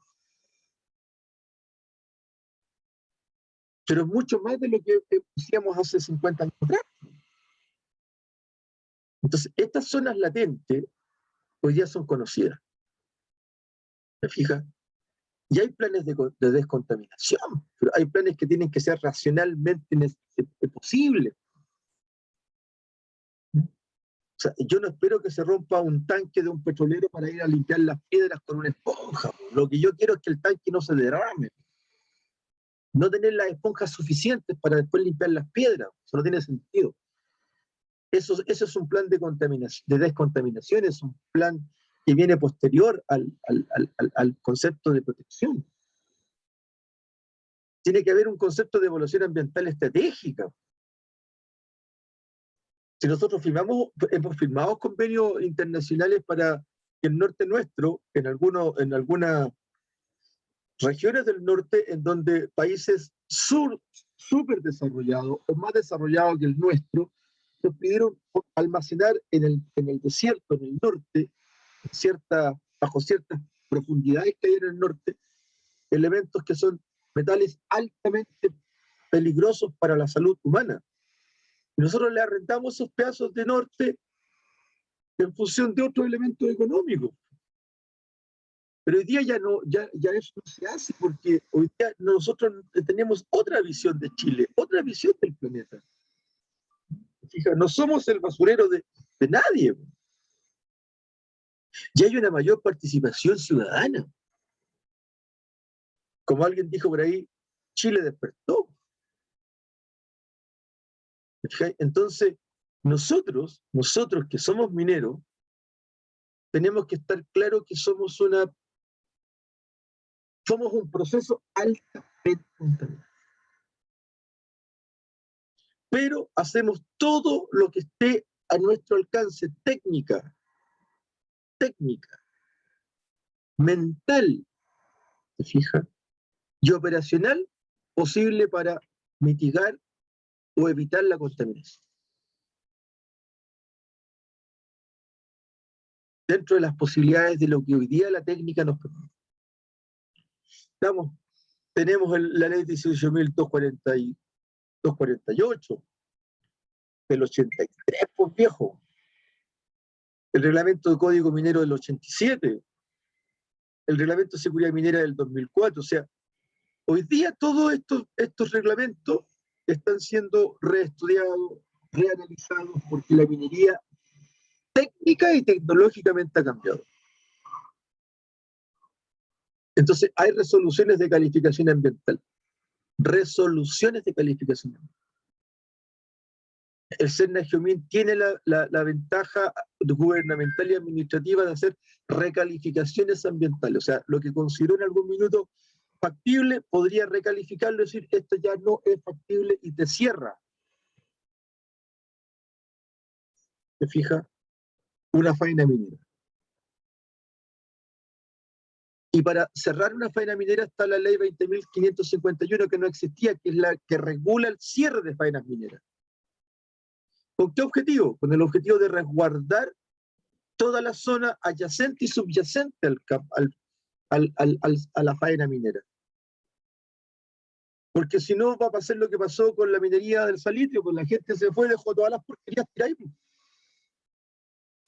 Pero es mucho más de lo que hacíamos hace 50 años atrás. Entonces, estas zonas latentes hoy día son conocidas. ¿Me fijas? Y hay planes de descontaminación, pero hay planes que tienen que ser racionalmente posibles. O sea, yo no espero que se rompa un tanque de un petrolero para ir a limpiar las piedras con una esponja. Lo que yo quiero es que el tanque no se derrame. No tener las esponjas suficientes para después limpiar las piedras. Eso no tiene sentido. Eso es un plan de descontaminación, es un plan que viene posterior al concepto de protección. Tiene que haber un concepto de evaluación ambiental estratégica. Si nosotros hemos firmado convenios internacionales para que el norte nuestro, en algunas regiones del norte, en donde países súper desarrollados o más desarrollados que el nuestro, nos pidieron almacenar en el desierto, en el norte, bajo ciertas profundidades que hay en el norte, elementos que son metales altamente peligrosos para la salud humana. Y nosotros le arrendamos esos pedazos de norte en función de otros elementos económicos. Pero hoy día ya eso no se hace, porque hoy día nosotros tenemos otra visión de Chile, otra visión del planeta. Fija, no somos el basurero de nadie. Y hay una mayor participación ciudadana. Como alguien dijo por ahí, Chile despertó. Entonces, nosotros que somos mineros, tenemos que estar claros que somos un proceso altamente contaminante. Pero hacemos todo lo que esté a nuestro alcance, técnica, mental, ¿se fija? Y operacional, posible para mitigar o evitar la contaminación. Dentro de las posibilidades de lo que hoy día la técnica nos permite. Tenemos la ley 18.248 del 83, pues viejo. El reglamento de código minero del 87, el reglamento de seguridad minera del 2004. O sea, hoy día todos estos reglamentos están siendo reestudiados, reanalizados, porque la minería técnica y tecnológicamente ha cambiado. Entonces hay resoluciones de calificación ambiental. resoluciones de calificación. El CERNA-GEOMIN tiene la ventaja gubernamental y administrativa de hacer recalificaciones ambientales. O sea, lo que consideró en algún minuto factible, podría recalificarlo y decir, esto ya no es factible y te cierra. ¿Te fijas? Una faena minera. Y para cerrar una faena minera está la ley 20.551 que no existía, que es la que regula el cierre de faenas mineras. ¿Con qué objetivo? Con el objetivo de resguardar toda la zona adyacente y subyacente a la faena minera. Porque si no va a pasar lo que pasó con la minería del salitre, pues la gente se fue y dejó todas las porquerías tiradas.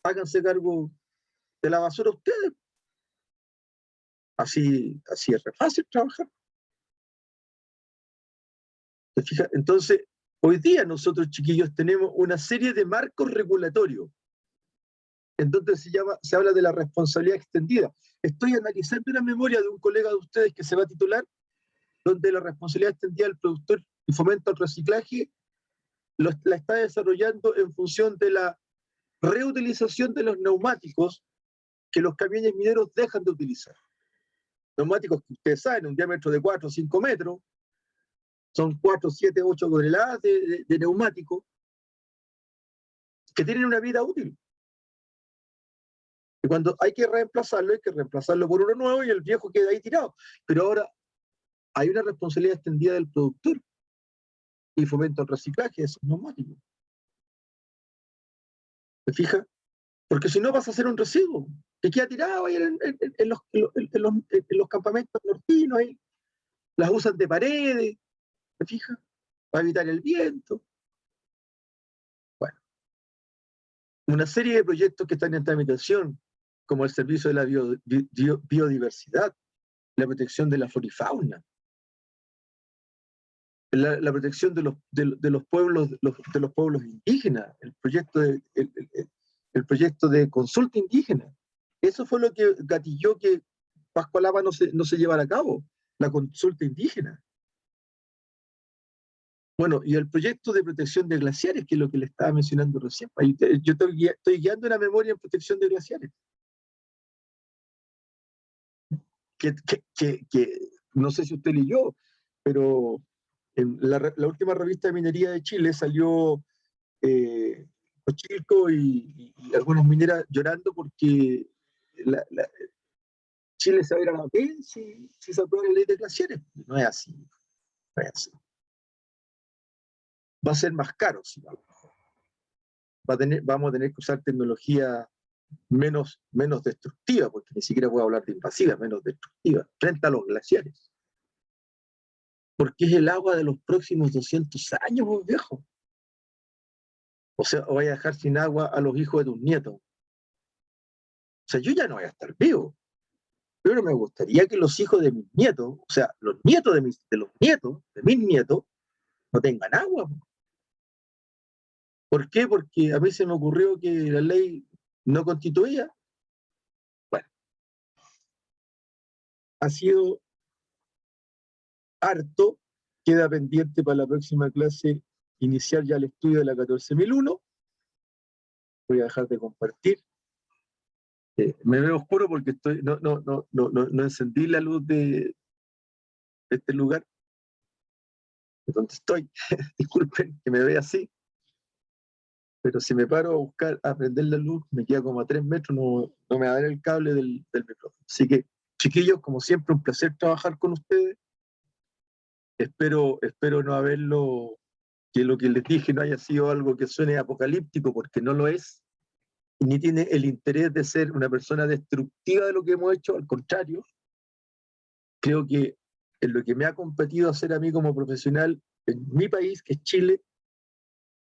Háganse cargo de la basura ustedes. Así es re fácil trabajar. ¿Te fijas? Entonces, hoy día nosotros, chiquillos, tenemos una serie de marcos regulatorios en donde se habla de la responsabilidad extendida. Estoy analizando una memoria de un colega de ustedes que se va a titular, donde la responsabilidad extendida del productor y fomento al reciclaje la está desarrollando en función de la reutilización de los neumáticos que los camiones mineros dejan de utilizar. Neumáticos que ustedes saben, un diámetro de 4 o 5 metros, son 4, 7, 8 toneladas de neumáticos que tienen una vida útil. Y cuando hay que reemplazarlo por uno nuevo y el viejo queda ahí tirado. Pero ahora hay una responsabilidad extendida del productor y fomento al reciclaje de esos neumáticos. ¿Te fijas? Porque si no vas a hacer un residuo que queda tirado ahí en los campamentos nortinos, ahí. Las usan de paredes, ¿te fijas? Para evitar el viento. Bueno, una serie de proyectos que están en tramitación, como el servicio de la biodiversidad, la protección de la flora y fauna, la protección de los pueblos indígenas, el proyecto de consulta indígena. Eso fue lo que gatilló que Pascualapa no se llevara a cabo, la consulta indígena. Bueno, y el proyecto de protección de glaciares, que es lo que le estaba mencionando recién. Yo estoy guiando una memoria en protección de glaciares. Que no sé si usted leyó, pero en la última revista de minería de Chile salió Cochilco y algunas mineras llorando porque Chile se va a ir a la P si se aprueba la ley de glaciares. No es así. No es así. Va a ser más caro, si no. Vamos a tener que usar tecnología menos destructiva, porque ni siquiera puedo hablar de invasiva, menos destructiva, frente a los glaciares. Porque es el agua de los próximos 200 años, vos viejo. O sea, o voy a dejar sin agua a los hijos de tus nietos. O sea, yo ya no voy a estar vivo. Pero me gustaría que los hijos de mis nietos, o sea, los nietos de mis nietos, no tengan agua. ¿Por qué? Porque a mí se me ocurrió que la ley no constituía. Bueno, ha sido harto, queda pendiente para la próxima clase iniciar ya el estudio de la 14.001. Voy a dejar de compartir. Me veo oscuro porque no encendí la luz de este lugar, de donde estoy. Disculpen que me vea así. Pero si me paro a prender la luz, me queda como a 3 metros, no me va a dar el cable del micrófono. Así que, chiquillos, como siempre, un placer trabajar con ustedes. Espero no que lo que les dije no haya sido algo que suene apocalíptico, porque no lo es, ni tiene el interés de ser una persona destructiva de lo que hemos hecho, al contrario. Creo que en lo que me ha competido hacer a mí como profesional en mi país, que es Chile,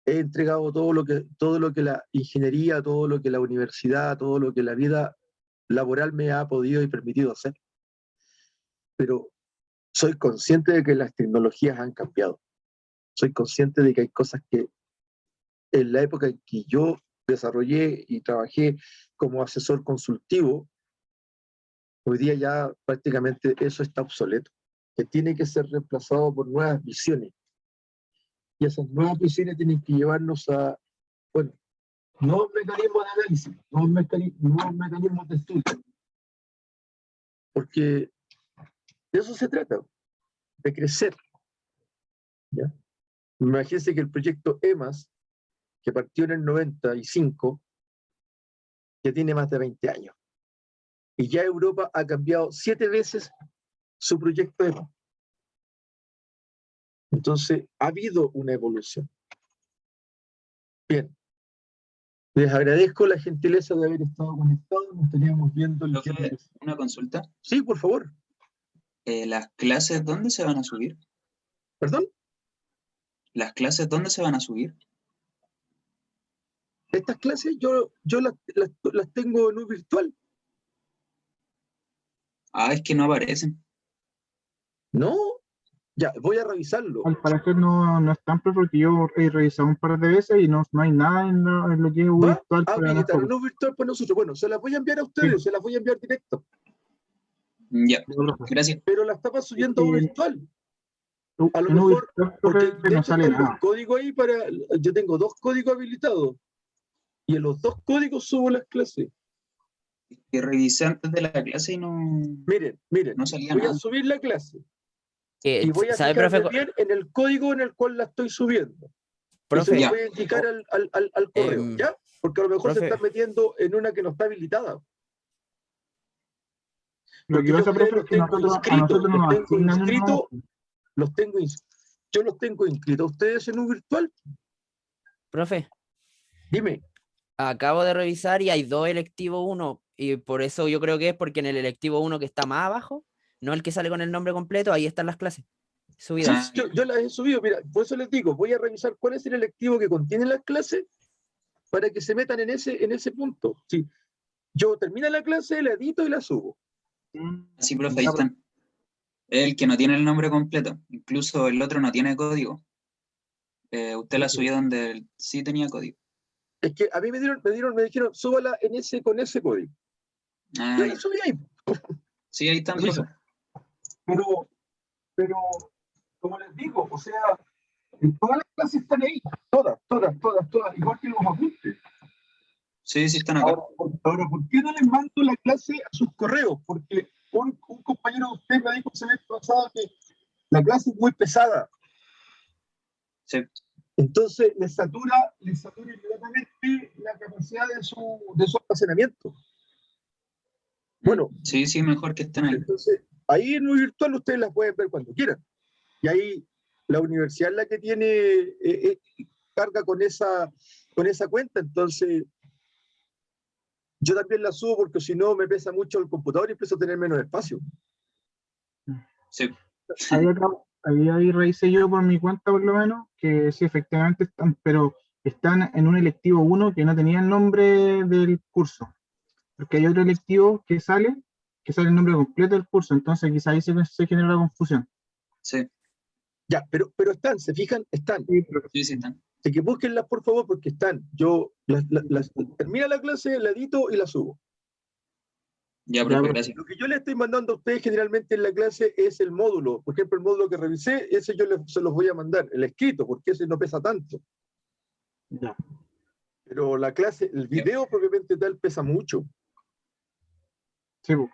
he entregado todo lo que la ingeniería, todo lo que la universidad, todo lo que la vida laboral me ha podido y permitido hacer. Pero soy consciente de que las tecnologías han cambiado. Soy consciente de que hay cosas que en la época en que yo desarrollé y trabajé como asesor consultivo, hoy día ya prácticamente eso está obsoleto. que tiene que ser reemplazado por nuevas visiones. Y esas nuevas visiones tienen que llevarnos a, bueno, nuevos mecanismos de análisis, nuevos mecanismos de estudio. Porque de eso se trata, de crecer. ¿Ya? Imagínense que el proyecto EMAS, que partió en el 95, ya tiene más de 20 años. Y ya Europa ha cambiado 7 veces su proyecto EMAS. Entonces, ha habido una evolución. Bien. Les agradezco la gentileza de haber estado conectados. Nos estaríamos viendo el Profe, tiempo. una consulta. Sí, por favor. ¿Las clases dónde se van a subir? ¿Perdón? ¿Las clases dónde se van a subir? Estas clases yo las tengo en un virtual. Ah, es que no aparecen. No, ya, voy a revisarlo. Al parecer no están, porque yo he revisado un par de veces y no hay nada en lo que es ¿Va virtual. a para habilitar nosotros. un virtual para nosotros? Bueno, se las voy a enviar a ustedes, Sí. se las voy a enviar directo. Ya, Yo, profe, gracias. Pero la estaba subiendo a un virtual. A lo en un mejor, virtual, porque profe, de no hecho sale están los nada. códigos ahí para. Yo tengo 2 códigos habilitados. Y en los 2 códigos subo las clases. Que revisé antes de la clase y no Miren, salía voy a nada. subir la clase. Y voy a ¿Sabe, fijarme profe? bien en el código en el cual la estoy subiendo. Y se Profe, lo Ya. voy a indicar al correo, Em, ¿ya? Porque a lo mejor se profe. están metiendo en una que no está habilitada. Lo Porque que yo pasa, ustedes profe, los es que tengo a inscritos, nosotros los nos tengo asignan inscritos, yo los tengo inscritos a ustedes en un virtual. profe, Dime, acabo de revisar y hay 2 electivos 1, y por eso yo creo que es porque en el electivo 1 que está más abajo, no el que sale con el nombre completo, ahí están las clases sí, subidas. yo las he subido, mira, por eso les digo, voy a revisar cuál es el electivo que contiene las clases para que se metan en ese punto. Sí, yo termino la clase, la edito y la subo. Sí, profe, ahí están. El que no tiene el nombre completo. Incluso el otro no tiene código. Usted la subió donde sí tenía código. Es que a mí me dijeron, súbala con ese código. Ah, Yo ya. la subí ahí. Sí, ahí están, profe. Pero, como les digo, o sea, todas las clases están ahí, todas, igual que los apuntes. Sí, sí están acá. Ahora, ¿por qué no les mando la clase a sus correos? Porque un compañero de usted me dijo el semestre pasado que la clase es muy pesada. Sí. Entonces, les satura inmediatamente la capacidad de su almacenamiento. Bueno, Sí, sí, mejor que estén ahí. entonces, ahí en un virtual ustedes las pueden ver cuando quieran. Y ahí la universidad es la que tiene, carga con esa cuenta, entonces yo también la subo porque si no me pesa mucho el computador y empiezo a tener menos espacio. Sí. Ahí revisé yo por mi cuenta, por lo menos, que sí, efectivamente están, pero están en un electivo 1 que no tenía el nombre del curso. Porque hay otro electivo que sale el nombre completo del curso, entonces quizá ahí se genera la confusión. Sí, Ya, pero están, ¿se fijan? Están. Sí, pero sí, sí están. Así que búsquenlas por favor porque están. Yo termino la clase, la edito y la subo. Ya, Ya, profe, profe. gracias. Lo que yo le estoy mandando a ustedes generalmente en la clase es el módulo. Por ejemplo, el módulo que revisé, ese se los voy a mandar, el escrito, porque ese no pesa tanto. Ya. Pero la clase, el video propiamente tal pesa mucho. Sí, pues.